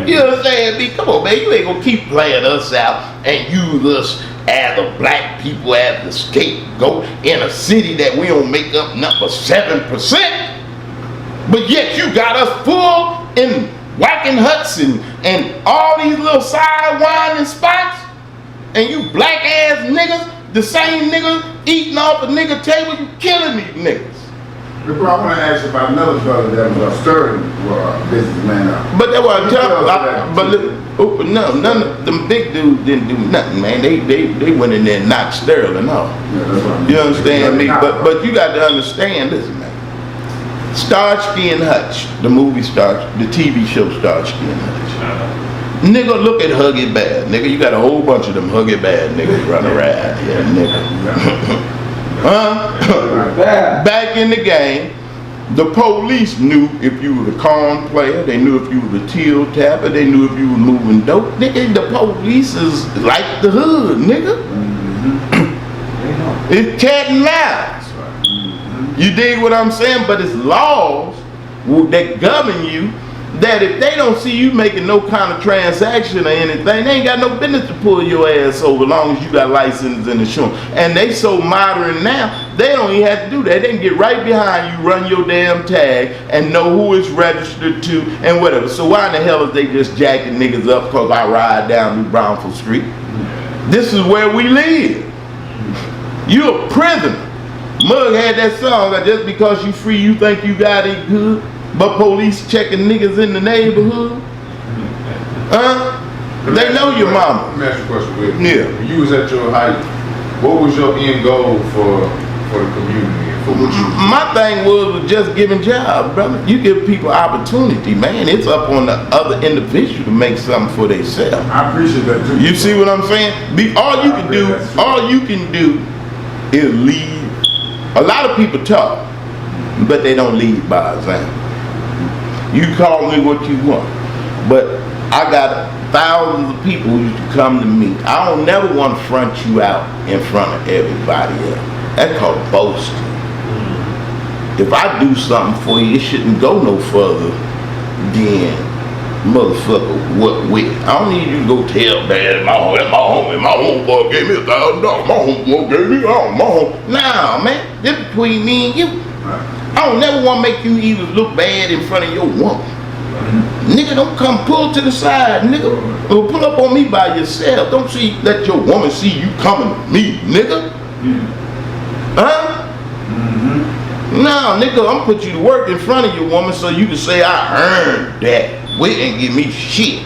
You know what I'm saying? B, come on, man, you ain't gonna keep playing us out and use us as the black people as the scapegoat in a city that we don't make up number 7%. But yet you got us full in whacking huts and all these little side winding spots, and you black ass niggas, the same niggas eating off a nigga table, you killing these niggas. I want to ask you about another brother that was a Sterling businessman. But that was tough. No, none of them big dudes didn't do nothing, man. They went in there and knocked Sterling off. Yeah, you understand me? But you got to understand, listen, man. Starsky and Hutch, the TV show Starsky and Hutch. Nigga, look at Huggy Bear. Nigga, you got a whole bunch of them Huggy Bear niggas running around here, nigga. Back in the game, the police knew if you was a con player, they knew if you was a till tapper, they knew if you was moving dope. Nigga, the police is like the hood, nigga. It's cat and mouse. You dig what I'm saying? But it's laws that govern you, that if they don't see you making no kind of transaction or anything, they ain't got no business to pull your ass over as long as you got license and insurance. And they so modern now, they don't even have to do that. They can get right behind you, run your damn tag, and know who it's registered to and whatever. So why in the hell is they just jacking niggas up because I ride down New Brownfield Street? This is where we live. You're a prisoner. Mug had that song, just because you free, you think you got it good. But police checking niggas in the neighborhood? They know your mama. Let me ask you a question, Whit. Yeah. When you was at your height, what was your end goal for the community? For what you My thing was just giving jobs, brother. You give people opportunity, man. It's up on the other individual to make something for themselves. I appreciate that too. You see what I'm saying? All you can do is lead. A lot of people talk, but they don't lead by example. You call me what you want, but I got thousands of people who used to come to me. I don't never want to front you out in front of everybody else. That's called boasting. If I do something for you, it shouldn't go no further than motherfucker what with. I don't need you to go tell Dad, my homeboy gave me $1,000, my homeboy gave me my home. Nah, man, this between me and you. I don't never want to make you even look bad in front of your woman. Nigga, don't come pull to the side, nigga. Or pull up on me by yourself. Don't let your woman see you coming to me, nigga. Huh? No, nigga, I'm put you to work in front of your woman so you can say I earned that. Whit ain't give me shit.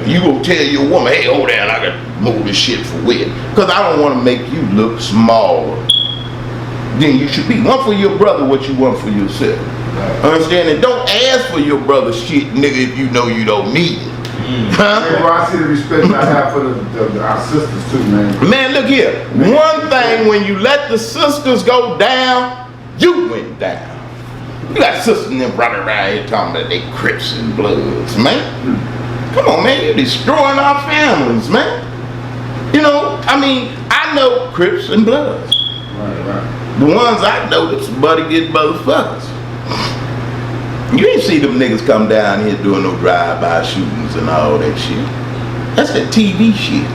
You go tell your woman, hey, hold on, I got to move this shit for Whit. Because I don't want to make you look smaller than you should be. One for your brother what you want for yourself. Understand? And don't ask for your brother's shit, nigga, if you know you don't need it. Huh? Hey, bro, I see the respect I have for our sisters too, man. Man, look here. One thing, when you let the sisters go down, you went down. You got sisters and them running around here talking about they Crips and Bloods, man. Come on, man, you're destroying our families, man. You know, I mean, I know Crips and Bloods. Right. The ones I know that's buddy get motherfuckers. You ain't see them niggas come down here doing no drive-by shootings and all that shit. That's that TV shit.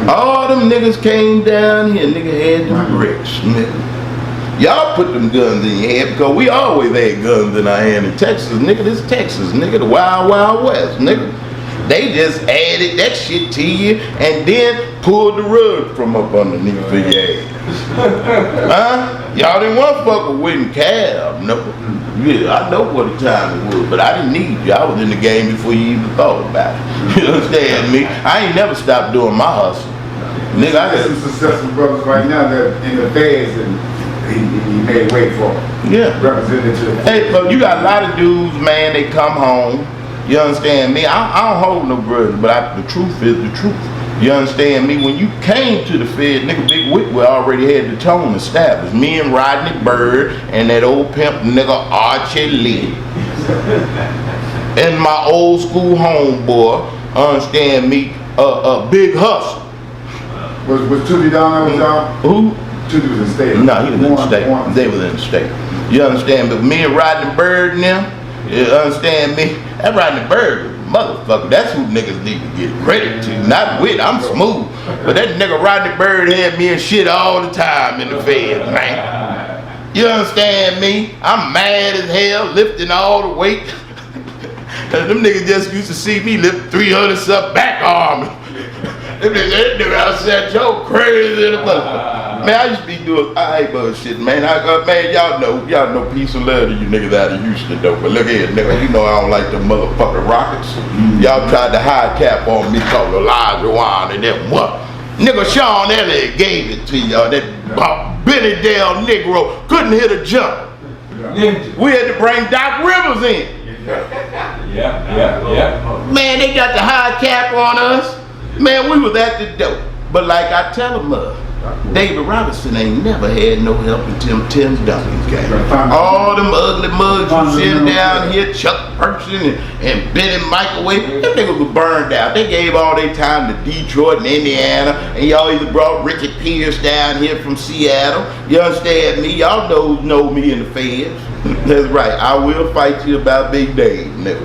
All them niggas came down here, nigga had them bricks, nigga. Y'all put them guns in your head because we always had guns in our hand in Texas, nigga. This Texas, nigga, the Wild Wild West, nigga. They just added that shit to you and then pulled the rug from up underneath your ass. Huh? Y'all didn't want to fuck with Whit and Cab, no. Yeah, I know what a time it was, but I didn't need you. I was in the game before you even thought about it. You understand me? I ain't never stopped doing my hustle. Nigga, I got some successful brothers right now that in the feds and he made way for them. Yeah. Representative. Hey, but you got a lot of dudes, man, they come home. You understand me? I don't hold no grudge, but the truth is the truth. You understand me? When you came to the Fed, nigga, Big Whit already had the tone established. Me and Rodney Bird and that old pimp nigga Archie Lee. And my old school homeboy, understand me, Big Hustle. Was Tootie down there with y'all? Who? Tootie was in state. No, he was in the state. They was in the state. You understand? But me and Rodney Bird and them, you understand me? That Rodney Bird, motherfucker, that's who niggas need to get credit to. Not Whit, I'm smooth. But that nigga Rodney Bird had me and shit all the time in the Fed, man. You understand me? I'm mad as hell, lifting all the weight. Them niggas just used to see me lift 300-something back arm. That nigga outside, Joe crazy in the motherfucker. Man, I used to be doing bullshit, man. Man, y'all know peace and love to you niggas out of Houston though. But look here, nigga, you know I don't like them motherfucking Rockets. Y'all tried to high cap on me called Elijah Wan and them what? Nigga Sean Elliott gave it to y'all. That Billy Dale Negro couldn't hit a jump. We had to bring Doc Rivers in. Yeah. Man, they got the high cap on us. Man, we was at the door. But like I tell them, David Robinson ain't never had no help until Tim Duncan's game. All them ugly mugs you sitting down here, Chuck Person and Benny Microwave, them niggas were burned out. They gave all their time to Detroit and Indiana, and y'all either brought Ricky Pierce down here from Seattle. You understand me? Y'all know me in the Feds. That's right. I will fight you about Big Dave, nigga.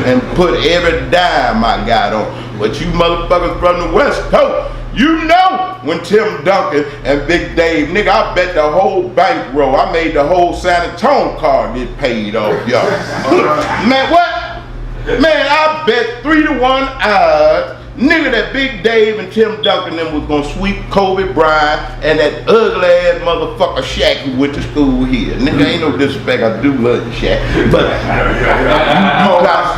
And put every dime I got on. But you motherfuckers from the West Coast, you know when Tim Duncan and Big Dave, nigga, I bet the whole bankroll, I made the whole San Antonio card get paid off, y'all. Man, what? Man, I bet 3-to-1 odds nigga, that Big Dave and Tim Duncan them was gonna sweep Kobe Bryant and that ugly ass motherfucker Shaq who went to school here. Nigga, ain't no disrespect, I do love you, Shaq. But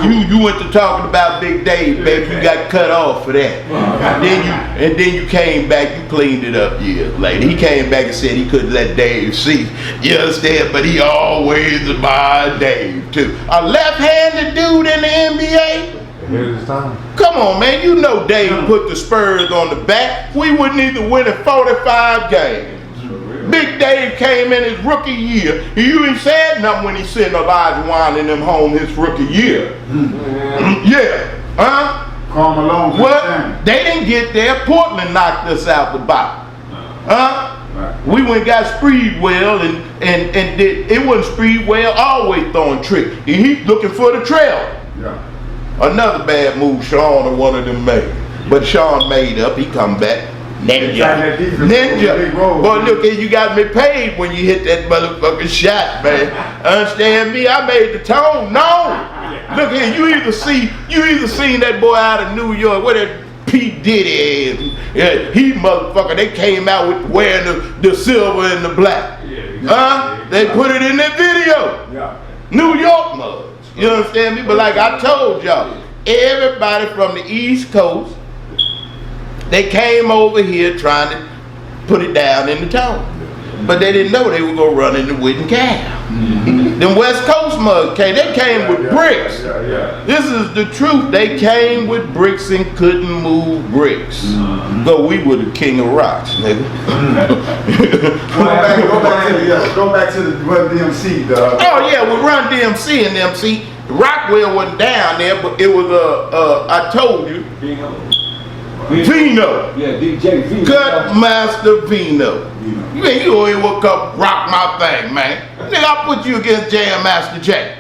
you went to talking about Big Dave, baby, you got cut off for that. And then you came back, you cleaned it up years later. He came back and said he couldn't let Dave see. You understand? But he always admired Dave too. A left-handed dude in the NBA? Come on, man. You know Dave put the Spurs on the back. We wouldn't even win in 45 games. Big Dave came in his rookie year. You ain't said nothing when he sent Elijah Wan in them home his rookie year. Yeah. Huh? Karl Malone. What? They didn't get there. Portland knocked us out the bottom. Huh? Right. We went and got Spreedwell and it wasn't Spreedwell always throwing tricks. He's looking for the trail. Yeah. Another bad move Sean or one of them made. But Sean made up, he come back. Ninja. Boy, look here, you got me paid when you hit that motherfucking shot, man. Understand me? I made the tone known. Look here, you either seen that boy out of New York, where that P. Diddy is. Yeah, he motherfucker, they came out with wearing the silver and the black. Huh? They put it in their video. New York mugs. You understand me? But like I told y'all, everybody from the East Coast, they came over here trying to put it down in the town. But they didn't know they were going to run into Whit and Cal. Them West Coast mugs came, they came with bricks. This is the truth. They came with bricks and couldn't move bricks. But we were the king of rocks, nigga. Go back to the Run DMC, dog. Oh yeah, with Run DMC and MC. Rockwell wasn't down there, but it was I told you. Vino. Yeah, DJ Vino. Cut Master Vino. You ain't you always woke up, rock my thing, man. Nigga, I'll put you against Jam Master J.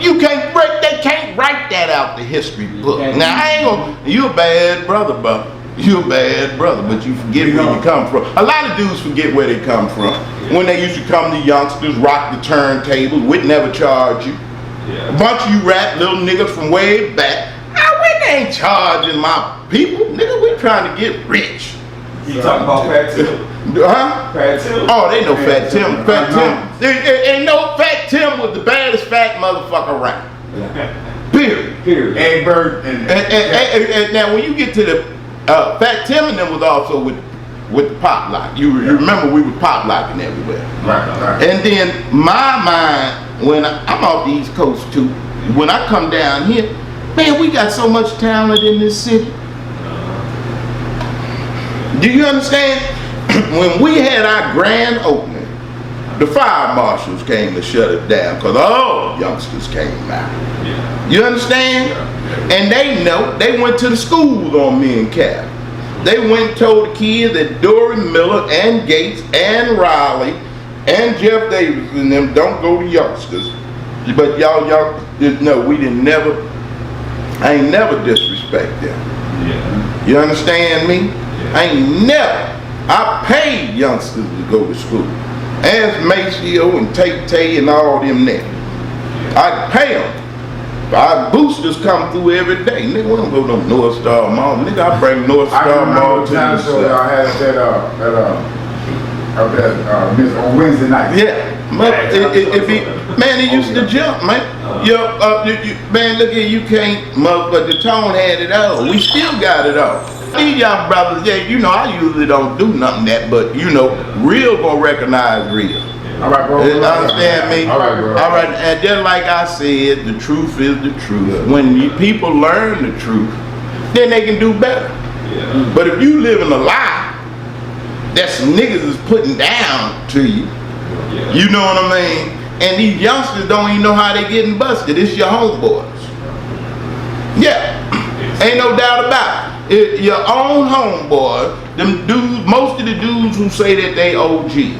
You can't break, they can't write that out the history book. Now I ain't gonna, you a bad brother, bro. You a bad brother, but you forget where you come from. A lot of dudes forget where they come from. When they used to come to youngsters, rock the turntables, Whit never charge you. A bunch of you rap little niggas from way back. Whit ain't charging my people. Nigga, we trying to get rich. You talking about Fat Tim? Huh? Fat Tim? Oh, they know Fat Tim. Fat Tim. They know Fat Tim was the baddest fat motherfucker around. Period. Egbert and now when you get to the Fat Tim and them was also with the pop lock. You remember we were pop locking everywhere. Right. And then my mind, when I'm off the East Coast too, when I come down here, man, we got so much talent in this city. Do you understand? When we had our grand opening, the fire marshals came to shut it down because all youngsters came out. You understand? And they know, they went to the schools on me and Cal. They went and told the kids that Dory Miller and Gates and Riley and Jeff Davis and them don't go to youngsters. But y'all know we didn't never, I ain't never disrespect them. You understand me? I ain't never. I paid youngsters to go to school. As Maceo and Tay and all them there. I pay them. Our boosters come through every day. Nigga, we don't go to North Star Mall. Nigga, I bring North Star Mall to the show y'all had on Wednesday night. Yeah. Man, it used to jump, man. Man, look here, you can't, motherfucker, the tone had it all. We still got it all. These young brothers, yeah, you know, I usually don't do nothing that, but you know, real gonna recognize real. All right, bro. Understand me? All right, bro. All right, and just like I said, the truth is the truth. When people learn the truth, then they can do better. But if you live in a lie that some niggas is putting down to you, you know what I mean? And these youngsters don't even know how they getting busted. It's your homeboys. Yeah, ain't no doubt about it. Your own homeboy, them dudes, most of the dudes who say that they OGs.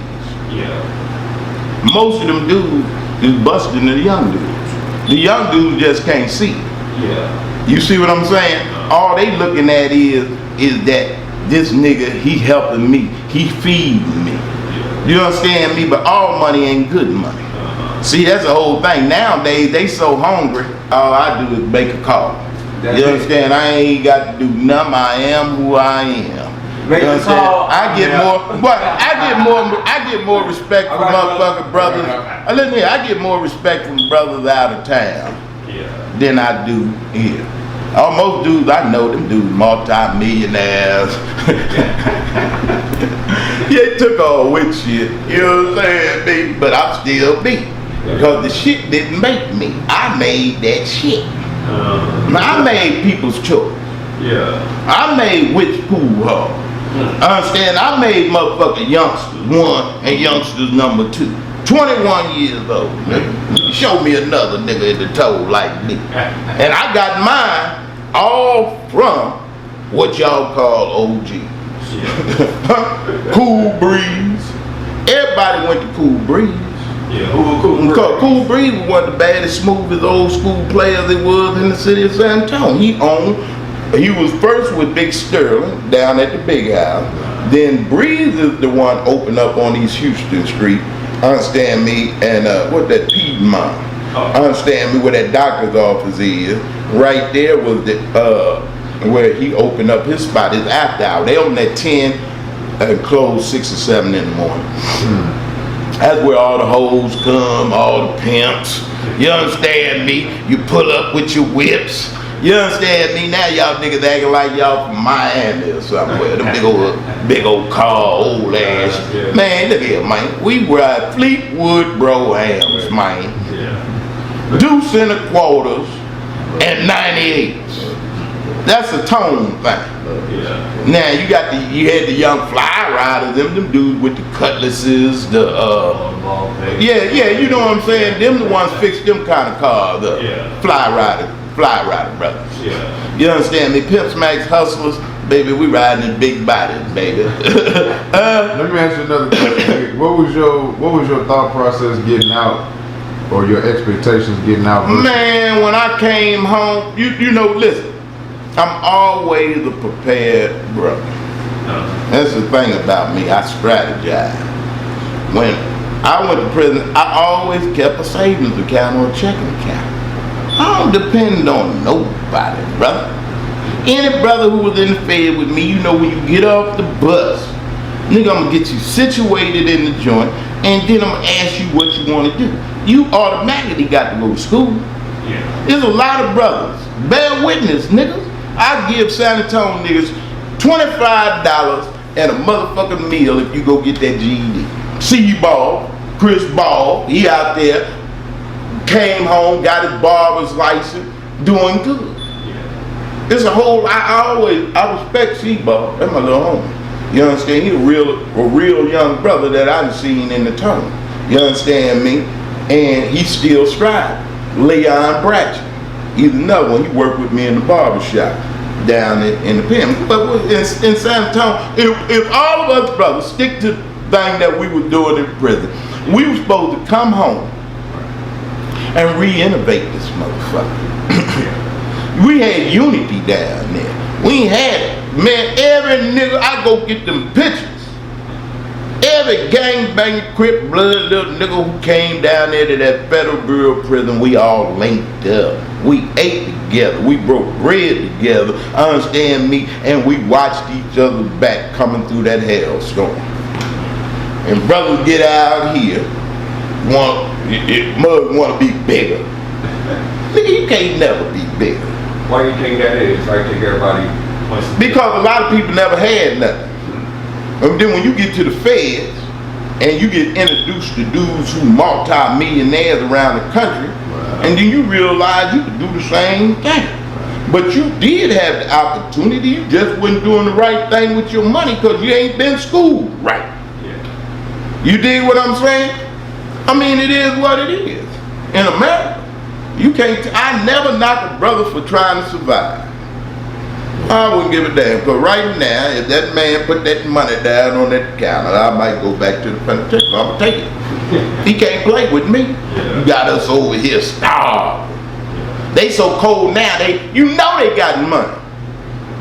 Most of them dudes is busting the young dudes. The young dudes just can't see it. You see what I'm saying? All they looking at is that this nigga, he helping me, he feeding me. You understand me? But all money ain't good money. See, that's the whole thing. Nowadays, they so hungry, all I do is make a call. You understand? I ain't got to do nothing. I am who I am. Make You the understand? call. I get Yeah. more, but I get more respect from motherfucking brothers. Listen here, I get more respect from brothers out of town than I do here. Most dudes I know, them dudes multi-millionaires. Yeah, took all with shit. You know what I'm saying, baby? But I'm still me. Because the shit didn't make me. I made that shit. I made people's choice. I made which pool hall. Understand? I made motherfucking youngsters 1 and youngsters number 2. 21 years old, nigga. Show me another nigga in the toe like me. And I got mine all from what y'all call OGs. Cool Breeze. Everybody went to Cool Breeze. Because Cool Breeze was one of the baddest, smoothest old school players there was in the city of San Antonio. He was first with Big Sterling down at the Big House. Then Breeze is the one opened up on East Houston Street. Understand me? And what that Piedmont. Understand me? Where that doctor's office is. Right there was the where he opened up his spot. His after hour. They open at 10 and close 6 or 7 in the morning. That's where all the hoes come, all the pimps. You understand me? You pull up with your whips. You understand me? Now y'all niggas acting like y'all from Miami or somewhere. Them big old car, old ass. Man, look here, man. We ride Fleetwood Brohams, man. Deuce in the quarters and 98s. That's a tone thing. Now you had the young fly riders, them dudes with the cutlasses, you know what I'm saying? Them the ones fix them kind of cars up. Fly rider brothers. You understand me? Pimps, Max, hustlers, baby, we riding in big bodies, baby. Let me ask you another question. What was your thought process getting out, or your expectations getting out? Man, when I came home, you know, listen, I'm always a prepared brother. That's the thing about me. I strategize. When I went to prison, I always kept a savings account or a checking account. I don't depend on nobody, brother. Any brother who was in the Fed with me, you know, when you get off the bus, nigga, I'm gonna get you situated in the joint, and then I'm gonna ask you what you wanna do. You automatically got to go to school. There's a lot of brothers. Bear witness, niggas. I give San Antonio niggas $25 and a motherfucking meal if you go get that GED. C. Ball, Chris Ball, he out there, came home, got his barber's license, doing good. It's a whole, I respect C. Ball, that's my little homie. You understand? He a real young brother that I've seen in the tunnel. You understand me? And he's still striving. Leon Bratcher. He's another one. He worked with me in the barber shop down in the pen. But in San Antonio, if all of us brothers stick to the thing that we were doing in prison, we were supposed to come home and re-innovate this motherfucker. We had unity down there. We ain't had it. Man, every nigga, I go get them pictures. Every gangbang, Crip, blood, little nigga who came down there to that Federal Bureau of Prison, we all linked up. We ate together. We broke bread together, understand me, and we watched each other back coming through that hellstorm. And brothers get out here, mug want to be bigger. Nigga, you can't never be bigger. Why you think that is? I think everybody wants to. Because a lot of people never had nothing. And then when you get to the feds and you get introduced to dudes who multi-millionaires around the country, and then you realize you could do the same thing. But you did have the opportunity, you just wasn't doing the right thing with your money because you ain't been schooled right. You dig what I'm saying? I mean, it is what it is. In America, you can't, I never knock a brother for trying to survive. I wouldn't give a damn, because right now, if that man put that money down on that counter, I might go back to the penitentiary. I'm gonna take it. He can't play with me. You got us over here starved. They so cold now, you know they got money.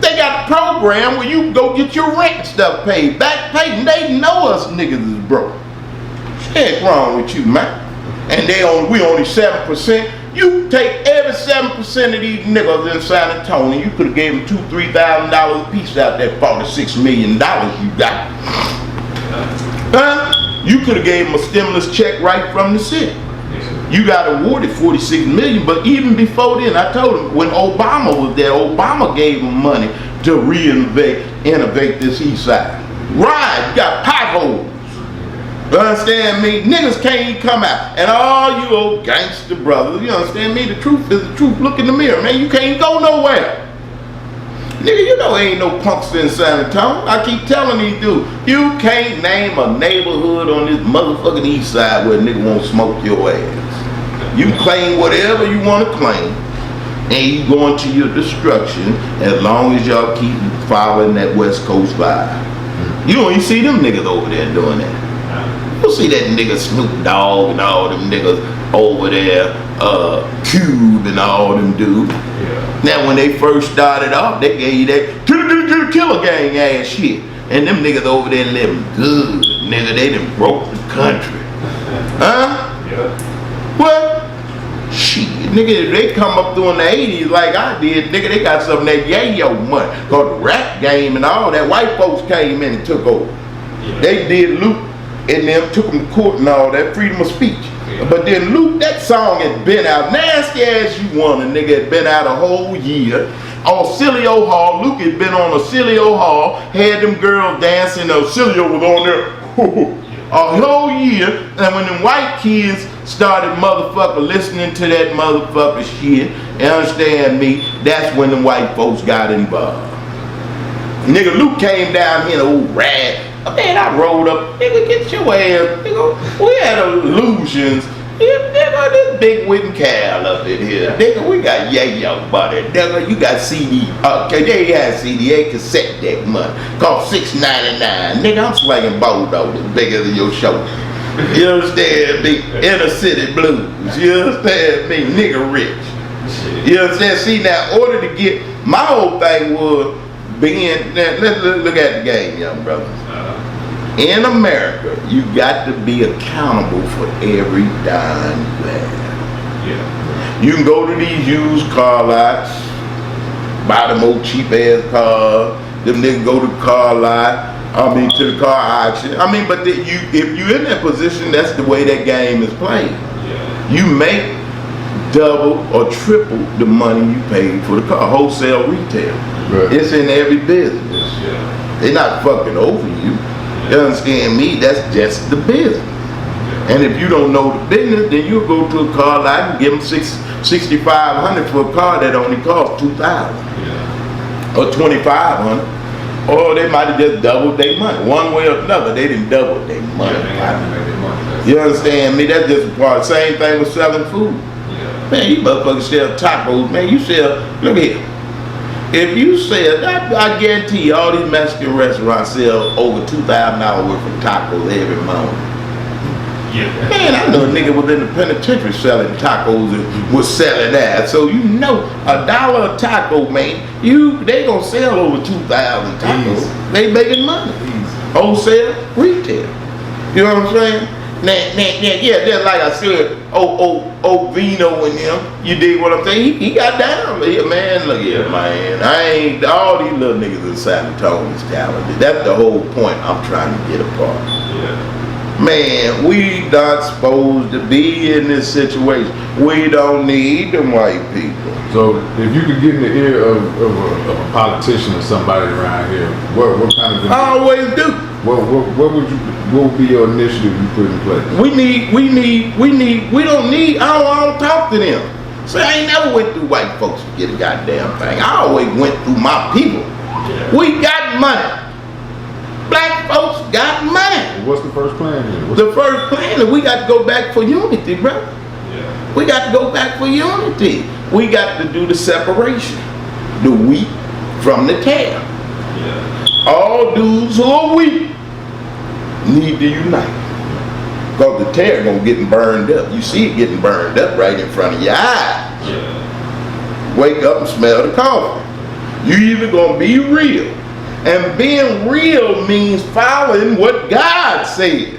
They got a program where you go get your rent and stuff paid, back paid, and they know us niggas is broke. What's wrong with you, man? And we only 7%. You take every 7% of these niggas in San Antonio, you could have gave them $2,000-$3,000 a piece out that $46 million you got. Huh? You could have gave them a stimulus check right from the city. You got awarded $46 million, but even before then, I told him when Obama was there, Obama gave him money to innovate this east side. Right, you got potholes. You understand me? Niggas can't even come out. And all you old gangster brothers, you understand me? The truth is the truth. Look in the mirror, man. You can't go nowhere. Nigga, you know ain't no punks in San Antonio. I keep telling these dudes, you can't name a neighborhood on this motherfucking east side where a nigga won't smoke your ass. You claim whatever you want to claim, and you going to your destruction as long as y'all keep following that West Coast vibe. You don't even see them niggas over there doing that. You see that nigga Snoop Dogg and all them niggas over there, Cube and all them dudes. Yeah. Now when they first started off, they gave you that killer gang ass shit. And them niggas over there living good. Nigga, they done broke the country. Huh? Yeah. What? Shit, nigga, they come up during the 80s like I did. Nigga, they got some of that yayo money. Cause the rap game and all that, white folks came in and took over. Yeah. They did Luke and them took them to court and all that, freedom of speech. Yeah. But then Luke, that song had been out, nasty as you want, a nigga had been out a whole year. On Cilio Hall, Luke had been on a Cilio Hall, had them girls dancing, Cilio was on there a whole year. And when them white kids started motherfucker listening to that motherfucker shit, you understand me, that's when them white folks got involved. Nigga, Luke came down here, old rat. Man, I rolled up, nigga, get your ass, nigga, we had illusions. Yeah, nigga, this big Whit and Cal up in here. Nigga, we got yayo money. Nigga, you got CD. Okay, they had CDA cassette deck money. Cost $6.99. Nigga, I'm slanging bulldozers bigger than your shoulder. You understand me? Inner city blues. You understand me? Nigga rich. You understand? See, now, in order to get, my whole thing was being, let's look at the game, young brothers. In America, you got to be accountable for every dime you have. Yeah. You can go to these used car lots, buy them old cheap ass cars. Them niggas go to the car lot. To the car auction. But if you in that position, that's the way that game is played. Yeah. You make double or triple the money you paid for the car, wholesale retail. Right. It's in every business. Yeah. They're not fucking over you. You understand me? That's just the business. And if you don't know the business, then you'll go to a car lot and give them $6,500 for a car that only costs $2,000 or $2,500. Or they might have just doubled their money. One way or another, they didn't double their money. You understand me? That's just a part. Same thing with selling food. Yeah. Man, you motherfuckers sell tacos. Man, you sell, look here. If you sell, I guarantee you, all these Mexican restaurants sell over $2,000 worth of tacos every month. Yeah. Man, I know a nigga was in the penitentiary selling tacos and was selling that. So you know, $1 a taco, man, they gonna sell over 2,000 tacos. Easy. They making money. Easy. Wholesale, retail. You know what I'm saying? Yeah, just like I said, Vino and him, you dig what I'm saying? He got down. Man, look here, man. I ain't, all these little niggas in San Antonio is talented. That's the whole point I'm trying to get apart. Yeah. Man, we not supposed to be in this situation. We don't need them white people. So, if you could get in the ear of a politician or somebody around here, what kind of? I always do. What would be your initiative you put in place? I don't talk to them. So I ain't never went through white folks to get a goddamn thing. I always went through my people. Yeah. We got money. Black folks got money. What's the first plan here? The first plan is we got to go back for unity, bro. Yeah. We got to go back for unity. We got to do the separation. The wheat from the tare. Yeah. All dudes who are weak need to unite. Because the tare gonna get burned up. You see it getting burned up right in front of your eyes. Yeah. Wake up and smell the coffee. You either gonna be real. And being real means following what God said.